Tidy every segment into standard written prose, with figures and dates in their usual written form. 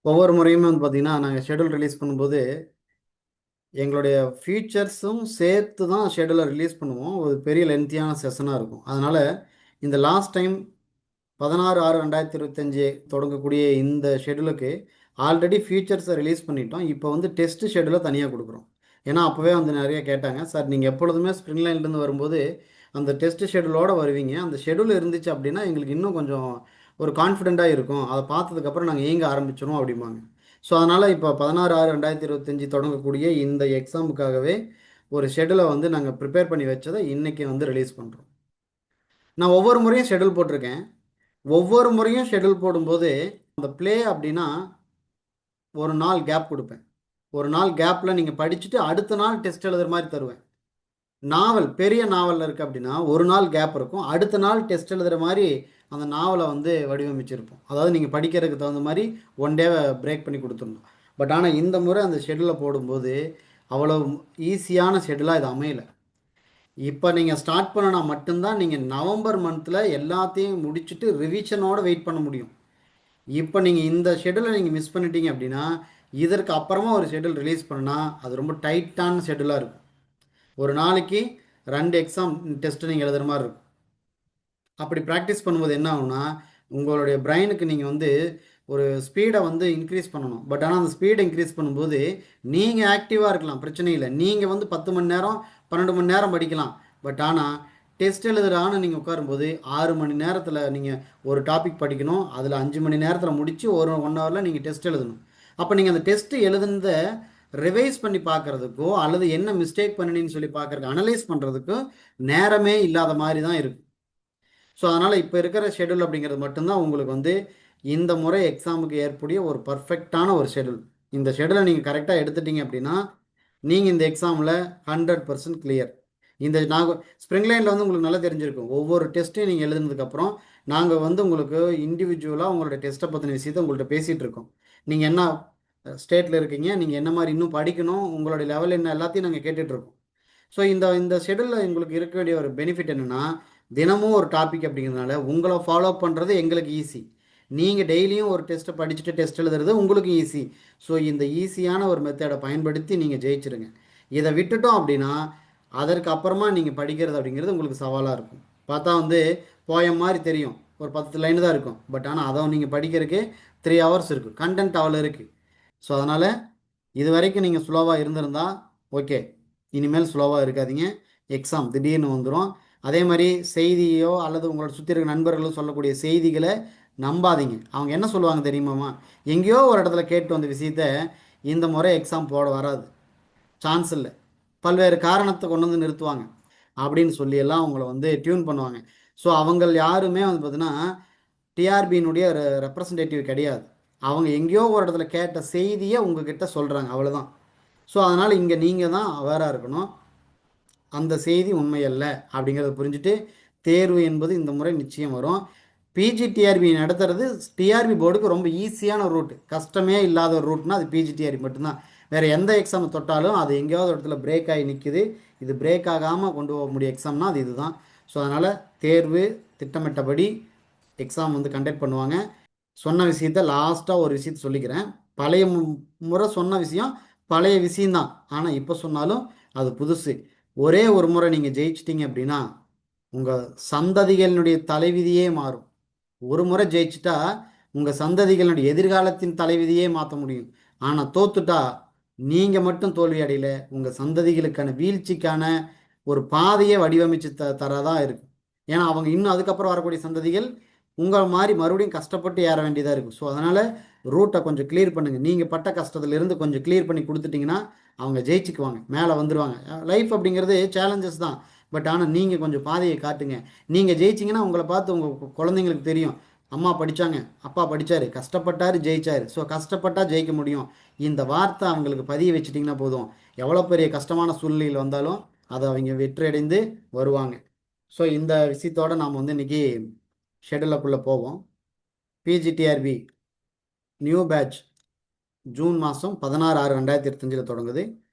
ஒவ்வொரு முறையுமே வந்து பார்த்தீங்கன்னா, நாங்க ஷெட்யூல் ரிலீஸ் பண்ணும்போது, எங்களுடைய ஃபீச்சர்ஸும் சேர்த்து தான் ஷெட்யூல ரிலீஸ் பண்ணுவோம். ஒரு பெரிய லென்த்தியான செஷனா இருக்கும். அதனால இந்த லாஸ்ட் டைம் 16/6/2025 தொடங்கக்கூடிய இந்த ஷெட்யூலுக்கு ஆல்ரெடி ஃபீச்சர்ஸை ரிலீஸ் பண்ணிட்டோம். இப்போ வந்து டெஸ்ட் ஷெட்யூலை தனியாக கொடுக்குறோம். ஏன்னா அப்போவே வந்து நிறைய கேட்டாங்க, சார் நீங்கள் எப்பொழுதுமே ஸ்ப்ரிங் லைன்லேருந்து வரும்போது அந்த டெஸ்ட் ஷெட்யூலோடு வருவீங்க, அந்த ஷெட்யூல் இருந்துச்சு அப்படின்னா எங்களுக்கு இன்னும் கொஞ்சம் ஒரு கான்ஃபிடெண்ட்டாக இருக்கும், அதை பார்த்ததுக்கப்புறம் நாங்கள் இயங்க ஆரம்பிச்சிடும் அப்படிம்பாங்க. ஸோ அதனால் இப்போ 16/6/2025 தொடங்கக்கூடிய இந்த எக்ஸாமுக்காகவே ஒரு ஷெட்யூலை வந்து நாங்கள் ப்ரிப்பேர் பண்ணி வச்சதை இன்றைக்கி வந்து ரிலீஸ் பண்ணுறோம். நான் ஒவ்வொரு முறையும் ஷெட்யூல் போட்டிருக்கேன். ஒவ்வொரு முறையும் ஷெட்யூல் போடும்போது அந்த ப்ளே அப்படின்னா ஒரு நாள் கேப் கொடுப்பேன். ஒரு நாள் கேப்பில் நீங்கள் படிச்சுட்டு அடுத்த நாள் டெஸ்ட் எழுதுகிற மாதிரி தருவேன். நாவல் பெரிய நாவலில் இருக்குது அப்படின்னா ஒரு நாள் கேப் இருக்கும், அடுத்த நாள் டெஸ்ட் எழுதுகிற மாதிரி அந்த நாவலை வந்து வடிவமைச்சிருப்போம். அதாவது நீங்கள் படிக்கிறதுக்கு தகுந்த மாதிரி ஒன் டேவை பிரேக் பண்ணி கொடுத்துடணும். பட் ஆனால் இந்த முறை அந்த ஷெட்யூலில் போடும்போது அவ்வளோ ஈஸியான ஷெட்யூலாக இது அமையலை. இப்போ நீங்கள் ஸ்டார்ட் பண்ணனா மட்டும்தான் நீங்கள் நவம்பர் மந்தில் எல்லாத்தையும் முடிச்சுட்டு ரிவிஷனோடு வெயிட் பண்ண முடியும். இப்போ நீங்கள் இந்த ஷெட்யூலை நீங்கள் மிஸ் பண்ணிட்டீங்க அப்படின்னா இதற்கு அப்புறமா ஒரு ஷெட்யூல் ரிலீஸ் பண்ணால் அது ரொம்ப டைட்டான ஷெட்யூலாக இருக்கும். ஒரு நாளைக்கு 2 எக்ஸாம் டெஸ்ட்டு நீங்கள் எழுதுகிற மாதிரி இருக்கும். அப்படி ப்ராக்டிஸ் பண்ணும்போது என்ன ஆகும்னா உங்களுடைய பிரெயினுக்கு நீங்கள் வந்து ஒரு ஸ்பீடை வந்து இன்க்ரீஸ் பண்ணணும். பட் ஆனால் அந்த ஸ்பீடை இன்க்ரீஸ் பண்ணும்போது நீங்கள் ஆக்டிவாக இருக்கலாம், பிரச்சனை இல்லை. நீங்கள் வந்து 10 மணி நேரம் 12 மணி நேரம் படிக்கலாம். பட் ஆனால் டெஸ்ட் எழுதுகிறான்னு நீங்கள் உட்காரும்போது 6 மணி நேரத்தில் நீங்கள் ஒரு டாபிக் படிக்கணும், அதில் 5 மணி நேரத்தில் முடித்து ஒரு 1 ஹவரில் நீங்கள் டெஸ்ட் எழுதணும். அப்போ நீங்கள் அந்த டெஸ்ட்டு எழுதுனத ரிவைஸ் பண்ணி பார்க்குறதுக்கோ அல்லது என்ன மிஸ்டேக் பண்ணினு சொல்லி பார்க்குறதுக்கு அனலைஸ் பண்ணுறதுக்கும் நேரமே இல்லாத மாதிரி தான் இருக்கும். ஸோ அதனால் இப்போ இருக்கிற ஷெட்யூல் அப்படிங்கிறது மட்டும்தான் உங்களுக்கு வந்து இந்த முறை எக்ஸாமுக்கு ஏற்புடைய ஒரு பர்ஃபெக்டான ஒரு ஷெட்யூல். இந்த ஷெட்யூலை நீங்கள் கரெக்டாக எடுத்துட்டீங்க அப்படின்னா நீங்கள் இந்த எக்ஸாமில் 100% கிளியர். இந்த நாங்கள் ஸ்ப்ரிங் லைனில் வந்து உங்களுக்கு நல்லா தெரிஞ்சிருக்கும். ஒவ்வொரு டெஸ்ட்டையும் நீங்கள் எழுதுனதுக்கப்புறம் நாங்கள் வந்து உங்களுக்கு இண்டிவிஜுவலாக உங்களோட டெஸ்ட்டை பற்றின விஷயத்தை உங்கள்கிட்ட பேசிகிட்டு இருக்கோம். நீங்கள் என்ன ஸ்டேட்டில் இருக்கீங்க, நீங்கள் என்ன மாதிரி இன்னும் படிக்கணும், உங்களுடைய லெவல் என்ன, எல்லாத்தையும் நாங்கள் கேட்டுட்ருக்கோம். ஸோ இந்த இந்த ஷெட்யூலில் உங்களுக்கு இருக்க வேண்டிய ஒரு பெனிஃபிட் என்னென்னா தினமும் ஒரு டாபிக் அப்படிங்கிறதுனால உங்களை ஃபாலோ பண்ணுறது எங்களுக்கு ஈஸி. நீங்கள் டெய்லியும் ஒரு டெஸ்ட்டை படிச்சுட்டு டெஸ்ட் எழுதுறது உங்களுக்கு ஈஸி. ஸோ இந்த ஈஸியான ஒரு மெத்தடை பயன்படுத்தி நீங்கள் ஜெயிச்சிருங்க. இதை விட்டுட்டோம் அப்படின்னா அதற்கு அப்புறமா நீங்கள் படிக்கிறது அப்படிங்கிறது உங்களுக்கு சவாலாக இருக்கும். பார்த்தா வந்து போயம் மாதிரி தெரியும், ஒரு 10 லைன் தான் இருக்கும். பட் ஆனால் அதை நீங்கள் படிக்கிறதுக்கு 3 ஹவர்ஸ் இருக்குது, கண்டென்ட் அவ்வளோ இருக்குது. ஸோ அதனால் இது வரைக்கும் நீங்கள் ஸ்லோவாக இருந்திருந்தா ஓகே, இனிமேல் ஸ்லோவாக இருக்காதீங்க. எக்ஸாம் திடீர்னு வந்துடும். அதே மாதிரி செய்தியோ அல்லது உங்களோட சுற்றி இருக்க நண்பர்களோ சொல்லக்கூடிய செய்திகளை நம்பாதீங்க. அவங்க என்ன சொல்லுவாங்க தெரியுமாம்மா, எங்கேயோ ஒரு இடத்துல கேட்டு வந்த விஷயத்த இந்த முறை எக்ஸாம் போட வராது, சான்ஸ் இல்லை, பல்வேறு காரணத்தை கொண்டு வந்து நிறுத்துவாங்க அப்படின்னு சொல்லியெல்லாம் அவங்கள வந்து டியூன் பண்ணுவாங்க. ஸோ அவங்க யாருமே வந்து பார்த்தீங்கன்னா டிஆர்பியினுடைய ரெப்ரசன்டேட்டிவ் கிடையாது. அவங்க எங்கேயோ ஒரு இடத்துல கேட்ட செய்தியை உங்ககிட்ட சொல்கிறாங்க, அவ்வளோதான். ஸோ அதனால் இங்கே நீங்கள் தான் அவேராக இருக்கணும். அந்த செய்தி உண்மையல்ல அப்படிங்கிறத புரிஞ்சுட்டு தேர்வு என்பது இந்த முறை நிச்சயம் வரும். பிஜிடிஆர்பி நடத்துறது டிஆர்பி போர்டுக்கு ரொம்ப ஈஸியான ரூட், கஷ்டமே இல்லாத ஒரு ரூட்னா அது பிஜிடிஆர்பி மட்டும்தான். வேறு எந்த எக்ஸாம் தொட்டாலும் அது எங்கேயாவது இடத்துல பிரேக் ஆகி நிற்குது. இது பிரேக் ஆகாமல் கொண்டு போக முடிய எக்ஸாம்னா அது இதுதான். ஸோ அதனால் தேர்வு திட்டமிட்டபடி எக்ஸாம் வந்து கண்டக்ட் பண்ணுவாங்க. சொன்ன விஷயத்த லாஸ்ட்டாக ஒரு விஷயத்த சொல்லிக்கிறேன். பழைய முறை சொன்ன விஷயம் பழைய விஷயந்தான், ஆனால் இப்போ சொன்னாலும் அது புதுசு. ஒரே ஒரு முறை நீங்கள் ஜெயிச்சிட்டிங்க அப்படின்னா உங்கள் சந்ததிகளினுடைய தலைவிதியே மாறும். ஒரு முறை ஜெயிச்சிட்டா உங்கள் சந்ததிகளினுடைய எதிர்காலத்தின் தலைவிதியே மாற்ற முடியும். ஆனால் தோத்துட்டா நீங்கள் மட்டும் தோல்வி அடையல, உங்கள் சந்ததிகளுக்கான வீழ்ச்சிக்கான ஒரு பாதையை வடிவமைச்சு தரதாக இருக்கும். ஏன்னா அவங்க இன்னும் அதுக்கப்புறம் வரக்கூடிய சந்ததிகள் உங்கள் மாதிரி மறுபடியும் கஷ்டப்பட்டு ஏற வேண்டியதாக இருக்கும். ஸோ அதனால் ரூட்டை கொஞ்சம் கிளியர் பண்ணுங்கள். நீங்கள் பட்ட கஷ்டத்துலேருந்து கொஞ்சம் கிளியர் பண்ணி கொடுத்துட்டிங்கன்னா அவங்க ஜெயிச்சுக்குவாங்க, மேலே வந்துடுவாங்க. லைஃப் அப்படிங்கிறது சேலஞ்சஸ் தான். பட் ஆனால் நீங்கள் கொஞ்சம் பாதையை காட்டுங்க. நீங்கள் ஜெயிச்சிங்கன்னா உங்களை பார்த்து உங்கள் குழந்தைங்களுக்கு தெரியும், அம்மா படித்தாங்க, அப்பா படித்தார், கஷ்டப்பட்டார், ஜெயிச்சார். ஸோ கஷ்டப்பட்டால் ஜெயிக்க முடியும். இந்த வார்த்தை அவங்களுக்கு பதிய வச்சுட்டிங்கன்னா போதும், எவ்வளோ பெரிய கஷ்டமான சூழ்நிலையில் வந்தாலும் அதை அவங்க வெற்றியடைந்து வருவாங்க. ஸோ இந்த விஷயத்தோடு நாம் வந்து இன்றைக்கி ஷெட்யூலுக்குள்ளே போவோம். பிஜிடிஆர்பி நியூ பேட்ச் ஜூன் மாதம் 16/6/2025 தொடங்குது.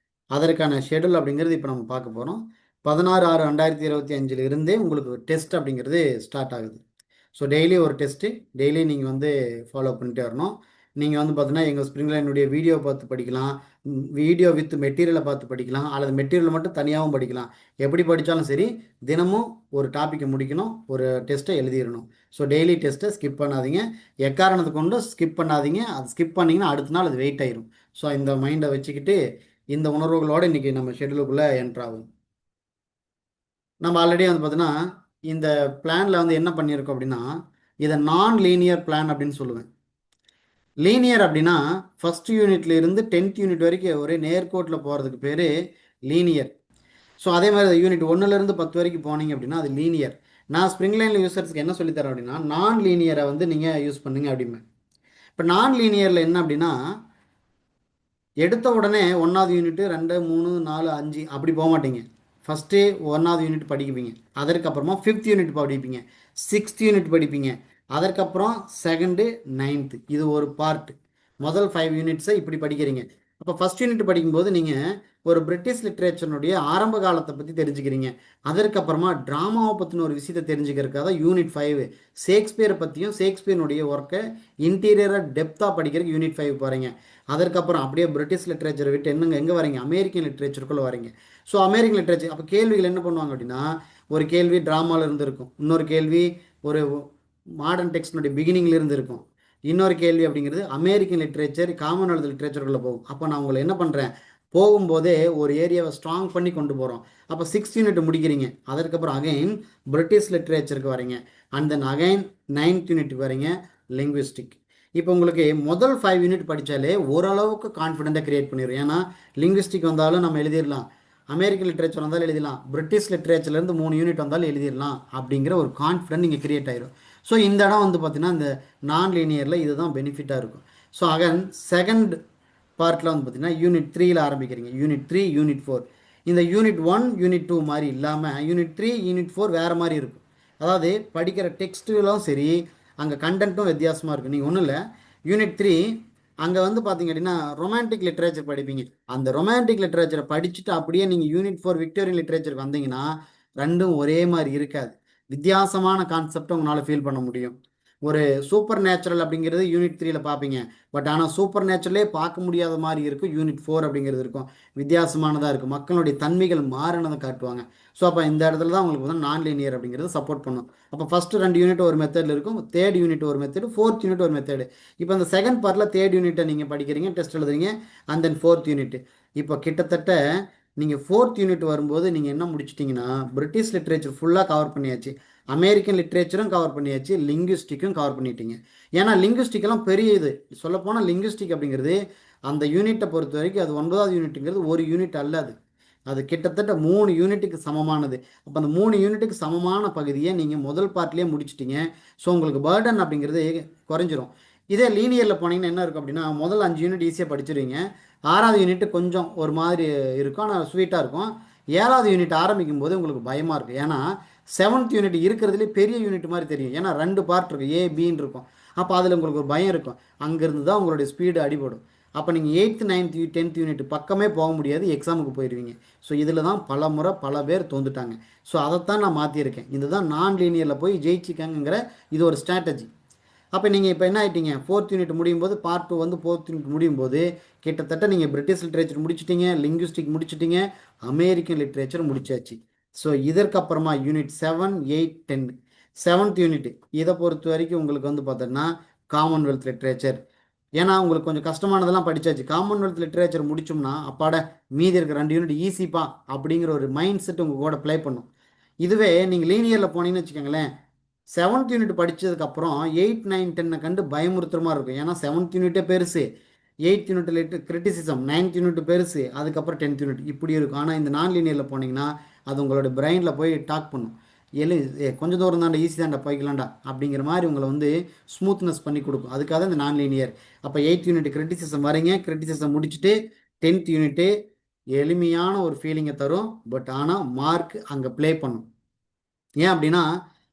அதற்கான ஷெட்யூல் அப்படிங்கிறது இப்போ நம்ம பார்க்க போகிறோம். 16/6/2025 இருந்தே உங்களுக்கு டெஸ்ட் அப்படிங்கிறது ஸ்டார்ட் ஆகுது. ஸோ டெய்லி ஒரு டெஸ்ட்டு, டெய்லி நீங்கள் வந்து ஃபாலோ பண்ணிட்டே வரணும். நீங்கள் வந்து பார்த்தீங்கன்னா எங்கள் ஸ்ப்ரிங்லைனுடைய வீடியோ பார்த்து படிக்கலாம், வீடியோ வித் மெட்டீரியலை பார்த்து படிக்கலாம், அல்லது மெட்டீரியல் மட்டும் தனியாகவும் படிக்கலாம். எப்படி படித்தாலும் சரி, தினமும் ஒரு டாப்பிக்கை முடிக்கணும், ஒரு டெஸ்ட்டை எழுதிடணும். ஸோ டெய்லி டெஸ்ட்டை ஸ்கிப் பண்ணாதீங்க. எக்காரணத்தை கொண்டு ஸ்கிப் பண்ணாதீங்க. அது ஸ்கிப் பண்ணிங்கன்னா அடுத்த நாள் அது வெயிட் ஆயிரும். ஸோ இந்த மைண்டை வச்சுக்கிட்டு இந்த உணர்வுகளோடு இன்றைக்கி நம்ம ஷெடியூலுக்குள்ளே என்ட்ராகும். நம்ம ஆல்ரெடி வந்து பார்த்தீங்கன்னா இந்த பிளானில் வந்து என்ன பண்ணியிருக்கோம் அப்படின்னா, இதை நான் லீனியர் பிளான் அப்படின்னு சொல்லுவேன். லீனியர் அப்படின்னா ஃபஸ்ட் யூனிட்ல இருந்து 10th யூனிட் வரைக்கும் ஒரே நேர்கோட்டில் போகிறதுக்கு பேர் லீனியர். ஸோ அதே மாதிரி யூனிட் 1லேருந்து 10 வரைக்கும் போனீங்க அப்படின்னா அது லீனியர். நான் ஸ்ப்ரிங் லைன் யூசர்ஸ்க்கு என்ன சொல்லித்தரேன் அப்படின்னா, நான் லீனியரை வந்து நீங்கள் யூஸ் பண்ணுங்க அப்படிமே. இப்போ நான் லீனியரில் என்ன அப்படின்னா, எடுத்த உடனே 1வது யூனிட்டு 2 3 4 5 அப்படி போக மாட்டீங்க. ஃபஸ்ட்டு 1வது யூனிட் படிக்குவீங்க, அதற்கப்புறமா 5th யூனிட் படிப்பீங்க, 6th யூனிட் படிப்பீங்க, அதற்கப்புறம் 2nd 9th. இது ஒரு பார்ட். முதல் 5 யூனிட்ஸை இப்படி படிக்கிறீங்க. அப்போ ஃபஸ்ட் யூனிட் படிக்கும்போது நீங்கள் ஒரு பிரிட்டிஷ் லிட்ரேச்சருடைய ஆரம்ப காலத்தை பற்றி தெரிஞ்சுக்கிறீங்க. அதற்கப்புறமா ட்ராமாவை பற்றின ஒரு விஷயத்தை தெரிஞ்சுக்கிறதுக்காக யூனிட் 5 ஷேக்ஸ்பியரை பற்றியும் ஷேக்ஸ்பியனுடைய ஒர்க்கை இன்டீரியராக டெப்த்தாக படிக்கிறதுக்கு யூனிட் 5 போகிறீங்க. அதற்கப்புறம் அப்படியே பிரிட்டிஷ் லிட்ரேச்சரை விட்டு எங்கே வரீங்க, அமெரிக்கன் லிட்ரேச்சருக்குள்ளே வரீங்க. ஸோ அமெரிக்கன் லிட்ரேச்சர் அப்போ கேள்விகள் என்ன பண்ணுவாங்க அப்படின்னா, ஒரு கேள்வி ட்ராமாவில் இருந்து இருக்கும், இன்னொரு கேள்வி ஒரு மாடர்ன் டெக்ஸ்டினுடைய பிகினிங்ல இருந்து இருக்கும், இன்னொரு கேள்வி அப்படிங்கிறது அமெரிக்கன் லிட்ரேச்சர் காமன்வெல்த் லிட்ரேச்சருக்குள்ளே போகும். அப்போ நான் உங்களை என்ன பண்ணுறேன், போகும்போதே ஒரு ஏரியாவை ஸ்ட்ராங் பண்ணி கொண்டு போகிறோம். அப்போ 6th யூனிட் முடிக்கிறீங்க, அதற்கப்புறம் அகைன் பிரிட்டிஷ் லிட்ரேச்சருக்கு வரீங்க, அண்ட் தென் அகைன் 9th யூனிட்டுக்கு வரீங்க, லிங்குவிஸ்டிக். இப்போ உங்களுக்கு முதல் 5 யூனிட் படித்தாலே ஓரளவுக்கு கான்ஃபிடென்ட்டாக க்ரியேட் பண்ணிடும். ஏன்னா லிங்குவிஸ்டிக் வந்தாலும் நம்ம எழுதிடலாம், அமெரிக்கன் லிட்ரேச்சர் வந்தாலும் எழுதிடலாம், பிரிட்டிஷ் லிட்ரேச்சர்லேருந்து 3 யூனிட் வந்தாலும் எழுதிடலாம் அப்படிங்கிற ஒரு கான்ஃபிடென்ட் நீங்கள் க்ரியேட் ஆயிடும். ஸோ இந்த இடம் வந்து பார்த்தீங்கன்னா இந்த நான் லீனியரில் இதுதான் பெனிஃபிட்டாக இருக்கும். ஸோ அகன் செகண்ட் பார்ட்டில் வந்து பார்த்தீங்கன்னா யூனிட் 3ல் ஆரம்பிக்கிறீங்க, யூனிட் 3 யூனிட் 4. இந்த யூனிட் 1 யூனிட் 2 மாதிரி இல்லாமல் யூனிட் 3 யூனிட் 4 வேறு மாதிரி இருக்கும். அதாவது படிக்கிற டெக்ஸ்ட்டும் சரி, அங்கே கண்டென்ட்டும் வித்தியாசமாக இருக்கும். நீங்கள் ஒன்றும் இல்லை, யூனிட் 3 அங்கே வந்து பார்த்தீங்க அப்படின்னா ரொமான்டிக் லிட்ரேச்சர் படிப்பீங்க. அந்த ரொமான்டிக் லிட்ரேச்சரை படிச்சுட்டு அப்படியே நீங்கள் யூனிட் 4 விக்டோரியன் லிட்ரேச்சருக்கு வந்தீங்கன்னா ரெண்டும் ஒரே மாதிரி இருக்காது. வித்தியாசமான கான்செப்டை உங்களால் ஃபீல் பண்ண முடியும். ஒரு சூப்பர் நேச்சுரல் அப்படிங்கிறது யூனிட் 3ல் பார்ப்பீங்க, பட் ஆனால் சூப்பர் நேச்சுரலே பார்க்க முடியாத மாதிரி இருக்கும் யூனிட் 4 அப்படிங்கிறது இருக்கும். வித்தியாசமானதாக இருக்கும், மக்களுடைய தன்மைகள் மாறினதை காட்டுவாங்க. ஸோ அப்போ இந்த இடத்துல தான் உங்களுக்கு வந்து நான் லீனியர் அப்படிங்கிறது சப்போர்ட் பண்ணும். அப்போ ஃபஸ்ட்டு 2 யூனிட் ஒரு மெத்தடில் இருக்கும், 3rd யூனிட் ஒரு மெத்தடு, 4th யூனிட் ஒரு மெத்தடு. இப்போ இந்த செகண்ட் பார்ட்டில் 3rd யூனிட்டை நீங்கள் படிக்கிறீங்க, டெஸ்ட் எழுதுறீங்க, அண்ட் தென் 4th யூனிட். இப்போ கிட்டத்தட்ட நீங்கள் 4th யூனிட் வரும்போது நீங்கள் என்ன முடிச்சிட்டிங்கன்னா பிரிட்டிஷ் லிட்ரேச்சர் ஃபுல்லாக கவர் பண்ணியாச்சு, அமெரிக்கன் லிட்ரேச்சரும் கவர் பண்ணியாச்சு, லிங்குவிஸ்டிக்கும் கவர் பண்ணிட்டீங்க. ஏன்னா லிங்குவிஸ்டிக்கெல்லாம் பெரிய இது சொல்லப்போனால் லிங்குவிஸ்டிக் அப்படிங்கிறது அந்த யூனிட்டை பொறுத்த வரைக்கும் அது 9வது யூனிட்டுங்கிறது ஒரு யூனிட் அல்ல, அது கிட்டத்தட்ட 3 யூனிட்டுக்கு சமமானது. அப்போ அந்த 3 யூனிட்டுக்கு சமமான பகுதியை நீங்கள் முதல் பார்ட்லேயே முடிச்சிட்டிங்க. ஸோ உங்களுக்கு பேர்டன் அப்படிங்கிறது குறைஞ்சிரும். இதே லீனியரில் போனீங்கன்னா என்ன இருக்கும் அப்படின்னா, முதல் 5 யூனிட் ஈஸியாக படிச்சிருவீங்க, 6வது யூனிட் கொஞ்சம் ஒரு மாதிரி இருக்கும், ஆனால் ஸ்வீட்டாக இருக்கும். 7வது யூனிட் ஆரம்பிக்கும் போது உங்களுக்கு பயமாக இருக்கும். ஏன்னா 7th யூனிட் இருக்கிறதுலே பெரிய யூனிட் மாதிரி தெரியும், ஏன்னா 2 பார்ட் இருக்கும், ஏபின்னு இருக்கும். அப்போ அதில் உங்களுக்கு ஒரு பயம் இருக்கும், அங்கேருந்து தான் உங்களுடைய ஸ்பீடு அடிபடும். அப்போ நீங்கள் 8th 9th 10th யூனிட் பக்கமே போக முடியாது, எக்ஸாமுக்கு போயிடுவீங்க. ஸோ இதில் தான் பல முறை பல பேர் தோந்துட்டாங்க. ஸோ அதைத்தான் நான் மாற்றியிருக்கேன். இதுதான் நான் லீனியரில் போய் ஜெயிச்சிக்காங்கிற இது ஒரு ஸ்ட்ராட்டஜி. அப்போ நீங்கள் இப்போ என்ன ஆகிட்டீங்க, 4th யூனிட் முடியும் போது பார்ட் 2 வந்து 4th யூனிட் முடியும் போது கிட்டத்தட்ட நீங்கள் பிரிட்டிஷ் லிட்ரேச்சர் முடிச்சிட்டிங்க, லிங்குவிஸ்டிக் முடிச்சிட்டிங்க, அமெரிக்கன் லிட்ரேச்சர் முடிச்சாச்சு. ஸோ இதற்கப்புறமா யூனிட் 7 8 10 7th யூனிட் இதை பொறுத்த வரைக்கும் உங்களுக்கு வந்து பார்த்தோன்னா காமன்வெல்த் லிட்ரேச்சர். ஏன்னா உங்களுக்கு கொஞ்சம் கஷ்டமானதெல்லாம் படித்தாச்சு, காமன்வெல்த் லிட்ரேச்சர் முடிச்சோம்னா அப்பாட மீதி இருக்கிற 2 யூனிட் ஈஸிப்பா அப்படிங்கிற ஒரு மைண்ட் செட் உங்கள் கூட ப்ளே பண்ணும். இதுவே நீங்கள் லீனியரில் போனீங்கன்னு வச்சுக்கோங்களேன், 7th யூனிட் படித்ததுக்கப்புறம் 8 9 10 கண்டு பயமுறுத்துற மாதிரி இருக்கும். ஏன்னா 7th யூனிட்டே பெருசு, 8th unit criticism, 9th unit பெருசு, அதுக்கப்புறம் 10th யூனிட் இப்படி இருக்கும். ஆனால் இந்த நான் லீனியரில் போனீங்கன்னா அது உங்களோட பிரெயினில் போய் டாக் பண்ணும், கொஞ்சம் தூரம் தாண்டா, ஈஸி தாண்டா, போய்க்கலாம்டா அப்படிங்கிற மாதிரி உங்களை வந்து ஸ்மூத்னஸ் பண்ணி கொடுக்கும். அதுக்காக இந்த நான் லீனியர். அப்போ 8th யூனிட் கிரிட்டிசிசம் வரீங்க, கிரிட்டிசிசம் முடிச்சுட்டு 10th யூனிட்டு எளிமையான ஒரு ஃபீலிங்கை தரும், பட் ஆனால் மார்க் அங்கே ப்ளே பண்ணும். ஏன் அப்படின்னா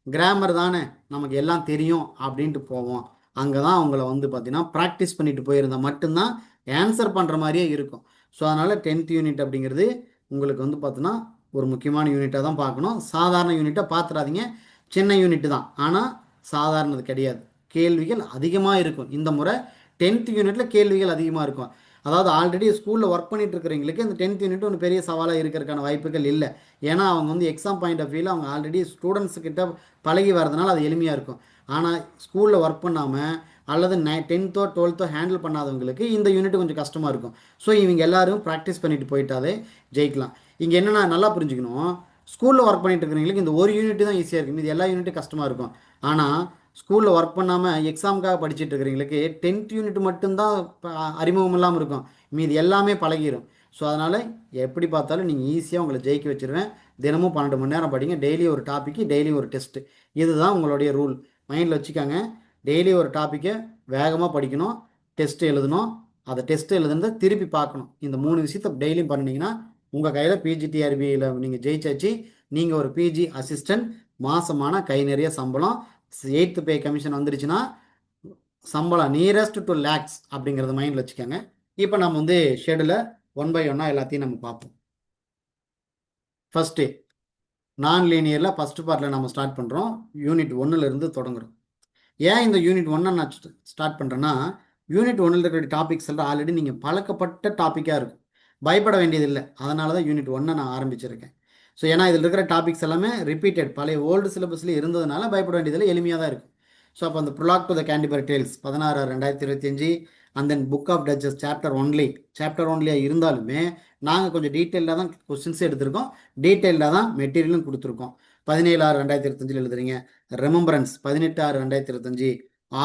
கிராமர் தானே நமக்கு எல்லாம் தெரியும் அப்படின்ட்டு போவோம், அங்கே தான் அவங்கள வந்து பார்த்தீங்கன்னா ப்ராக்டிஸ் பண்ணிட்டு போயிருந்தால் மட்டும்தான் ஆன்சர் பண்ணுற மாதிரியே இருக்கும். ஸோ அதனால் 10th யூனிட் அப்படிங்கிறது உங்களுக்கு வந்து பார்த்தீங்கன்னா ஒரு முக்கியமான யூனிட்டாக தான் பார்க்கணும். சாதாரண யூனிட்டை பார்த்துடாதீங்க, சின்ன யூனிட்டு தான், ஆனால் சாதாரணது கிடையாது, கேள்விகள் அதிகமாக இருக்கும். இந்த முறை 10th யூனிட்டில் கேள்விகள் அதிகமாக இருக்கும். அதாவது ஆல்ரெடி ஸ்கூலில் ஒர்க் பண்ணிட்டு இருக்கிறவங்களுக்கு இந்த 10th யூனிட் ஒரு பெரிய சவாலாக இருக்கிறதுக்கான வாய்ப்புகள் இல்லை. ஏன்னா அவங்க வந்து எக்ஸாம் பாயிண்ட் ஆஃப் வியூவில் அவங்க ஆல்ரெடி ஸ்டூடெண்ட்ஸ் கிட்ட பழகி வரதுனால அது எளிமையாக இருக்கும். ஆனால் ஸ்கூலில் ஒர்க் பண்ணாமல் அல்லது 10th 12th ஹேண்டில் பண்ணாதவங்களுக்கு இந்த யூனிட் கொஞ்சம் கஷ்டமாக இருக்கும். ஸோ இவங்க எல்லாரும் ப்ராக்டிஸ் பண்ணிட்டு போயிட்டாலே ஜெயிக்கலாம். இங்கே என்னென்னா நல்லா புரிஞ்சுக்கணும், ஸ்கூலில் ஒர்க் பண்ணிட்டு இருக்கிறவங்களுக்கு இந்த ஒரு யூனிட் தான் ஈஸியாக இருக்கும், இது எல்லா யூனிட்டும் கஷ்டமாக இருக்கும். ஆனால் ஸ்கூலில் ஒர்க் பண்ணாமல் எக்ஸாமுக்காக படிச்சுட்டு இருக்கிறவங்களுக்கு 10th யூனிட் மட்டும்தான் அறிமுகம் இல்லாமல் இருக்கும், மீது எல்லாமே பழகிடும். ஸோ அதனால் எப்படி பார்த்தாலும் நீங்கள் ஈஸியாக உங்களை ஜெயிக்க வச்சுருவேன். தினமும் 12 மணி நேரம் படிங்க, டெய்லி ஒரு டாப்பிக்கு, டெய்லி ஒரு டெஸ்ட்டு. இதுதான் உங்களுடைய ரூல், மைண்டில் வச்சுக்காங்க. டெய்லி ஒரு டாப்பிக்கை வேகமாக படிக்கணும், டெஸ்ட்டு எழுதணும், அதை டெஸ்ட்டு எழுதுனதை திருப்பி பார்க்கணும். இந்த 3 விஷயத்தை டெய்லியும் பண்ணிங்கன்னா உங்கள் கையில் பிஜிடிஆர்பியில் நீங்கள் ஜெயிச்சாச்சு. நீங்கள் ஒரு பிஜி அசிஸ்டன்ட், மாதமான கை நிறைய சம்பளம், 8th பே கமிஷன் வந்துருச்சுன்னா சம்பளம் நியரஸ்ட் டு லேக்ஸ் அப்படிங்கிறத மைண்டில் வச்சுக்கோங்க. இப்போ நம்ம வந்து ஷெடியூலை 1 by 1 எல்லாத்தையும் நம்ம பார்ப்போம். ஃபஸ்ட்டு நான் லீனியரில் ஃபஸ்ட்டு பார்ட்டில் நம்ம ஸ்டார்ட் பண்ணுறோம். யூனிட் 1லேருந்து தொடங்குறோம். ஏன் இந்த யூனிட் 1 நான் ஸ்டார்ட் பண்ணுறேன்னா, யூனிட் 1ல் இருக்கிற டாபிக்ஸ் எல்லாம் ஆல்ரெடி நீங்கள் பழக்கப்பட்ட டாப்பிக்காக இருக்கும், பயப்பட வேண்டியதில்லை. அதனால தான் யூனிட் 1 நான் ஆரம்பிச்சிருக்கேன். ஸோ ஏன்னா இதில் இருக்கிற டாபிக்ஸ் எல்லாமே ரிப்பீட்டட், பழைய ஓல்டு சிலபஸ்லேயே இருந்ததுனால பயப்பட வேண்டியதில்லை, எளிமையாக தான் இருக்கும். ஸோ அப்போ அந்த prologue to the Canterbury Tales 16/2025 and then book of Duchess chapter ஒன்லியாக இருந்தாலுமே நாங்கள் கொஞ்சம் டீட்டெயிலாக தான் கொஸ்டின்ஸ் எடுத்திருக்கோம், டீட்டெயிலாக தான் மெட்டீரியலும் கொடுத்துருக்கோம். 17/6/2025 எழுதுறீங்க. Remembrance 18/6/2025.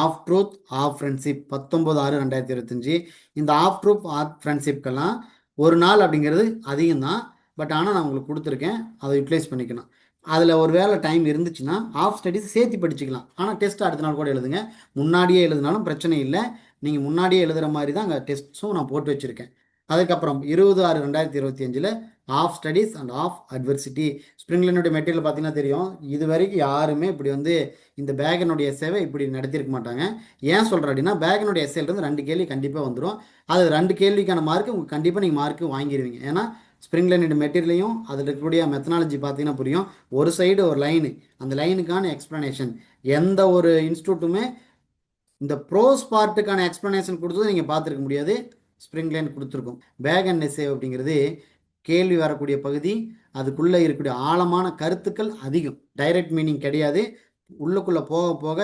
Of truth of friendship 19/6/2025. இந்த ஆஃப் ட்ரூத் ஆஃப் ஃப்ரெண்ட்ஷிப்கெல்லாம் ஒரு நாள் அப்படிங்கிறது அதிகம் தான், பட் ஆனால் நான் உங்களுக்கு கொடுத்துருக்கேன், அதை யூட்டிலைஸ் பண்ணிக்கணும். அதில் ஒரு வேளை டைம் இருந்துச்சுன்னா ஆஃப் ஸ்டடீஸ் சேர்த்து படிச்சுக்கலாம். ஆனால் டெஸ்ட் அடுத்த நாள் கூட எழுதுங்க, முன்னாடியே எழுதினாலும் பிரச்சனை இல்லை. நீங்கள் முன்னாடியே எழுதுகிற மாதிரி தான் அங்கே டெஸ்ட்ஸும் நான் போட்டு வச்சுருக்கேன். அதுக்கப்புறம் 20/6/2025 of studies and of adversity. ஸ்ப்ரிங்லினுடைய மெட்டீரியல் பார்த்தீங்கன்னா தெரியும், இது வரைக்கும் யாருமே இப்படி வந்து இந்த பேகனுடைய எஸ்ஸேவை இப்படி நடத்தியிருக்க மாட்டாங்க. ஏன் சொல்கிறேன் அப்படின்னா, பேகனுடைய எஸ்ஸேலேருந்து 2 கேள்வி கண்டிப்பாக வந்துடும். அது 2 கேள்விக்கான மார்க்கு உங்களுக்கு கண்டிப்பாக நீங்கள் மார்க்கு வாங்கிடுவீங்க. ஏன்னா ஸ்ப்ரிங்லினுடைய மெட்டீரியலையும் அதில் இருக்கக்கூடிய மெத்தனாலஜி பார்த்தீங்கன்னா புரியும். ஒரு சைடு ஒரு லைனு, அந்த லைனுக்கான எக்ஸ்ப்ளனேஷன். எந்த ஒரு இன்ஸ்டியூட்டுமே இந்த ப்ரோஸ் பார்ட்டுக்கான எக்ஸ்ப்ளனேஷன் கொடுத்தது நீங்கள் பார்த்துருக்க முடியாது, ஸ்ப்ரிங்லைன் கொடுத்துருக்கோம். பேக் அண்ட் எஸ்ஸே அப்படிங்கிறது கேள்வி வரக்கூடிய பகுதி, அதுக்குள்ளே இருக்கக்கூடிய ஆழமான கருத்துக்கள் அதிகம், டைரக்ட் மீனிங் கிடையாது. உள்ளுக்குள்ளே போக போக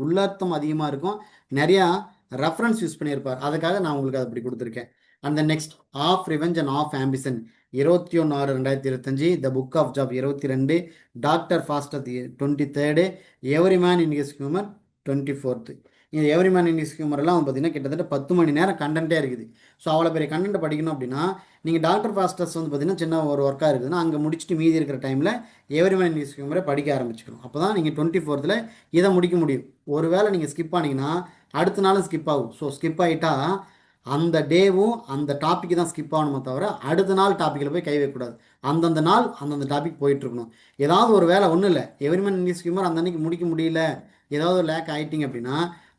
உள்ளர்த்தம் அதிகமாக இருக்கும், நிறையா ரெஃபரன்ஸ் யூஸ் பண்ணியிருப்பார், அதுக்காக நான் உங்களுக்கு அதை அப்படி கொடுத்துருக்கேன். And the next of revenge and of ambition 21/6/2025. The book of Job 22. Doctor Faustus 23. Every man in his humour 24th. இந்த எவ்ரி மேன் இன் ஹிஸ் ஹியூமரெல்லாம் பார்த்தீங்கன்னா கிட்டத்தட்ட 10 மணி நேரம் கண்டென்ட்டே இருக்குது. ஸோ அவ்வளோ பெரிய கண்டென்ட்டை படிக்கணும் அப்படின்னா நீங்கள் டாக்டர் ஃபாஸ்டர்ஸ் வந்து பார்த்தீங்கன்னா சின்ன ஒரு ஒர்க்காக இருக்குதுன்னா அங்கே முடிச்சுட்டு மீதி இருக்கிற டைமில் எவ்ரி மேன் இன் ஹிஸ் ஹியூமரை படிக்க ஆரம்பிச்சுக்கணும். அப்போ தான் நீங்கள் 24th இதை முடிக்க முடியும். ஒரு வேளை நீங்கள் ஸ்கிப் ஆனீங்கன்னா அடுத்த நாளும் ஸ்கிப் ஆகும். ஸோ ஸ்கிப் ஆகிட்டா அந்த டேவும் அந்த டாப்பிக்கு தான் ஸ்கிப் ஆகணுமே தவிர அடுத்த நாள் டாப்பிக்கில் போய் கை வைக்கக்கூடாது. அந்தந்த நாள் அந்தந்த டாபிக் போயிட்டுருக்கணும். ஏதாவது ஒரு வேலை ஒன்றும் இல்லை, எவ்ரி மேன் இங்கிலீஷ் ஹியூமர் அந்த அன்னைக்கு முடிக்க முடியல, ஏதாவது ஒரு லேக் ஆகிட்டிங்க அப்படின்னா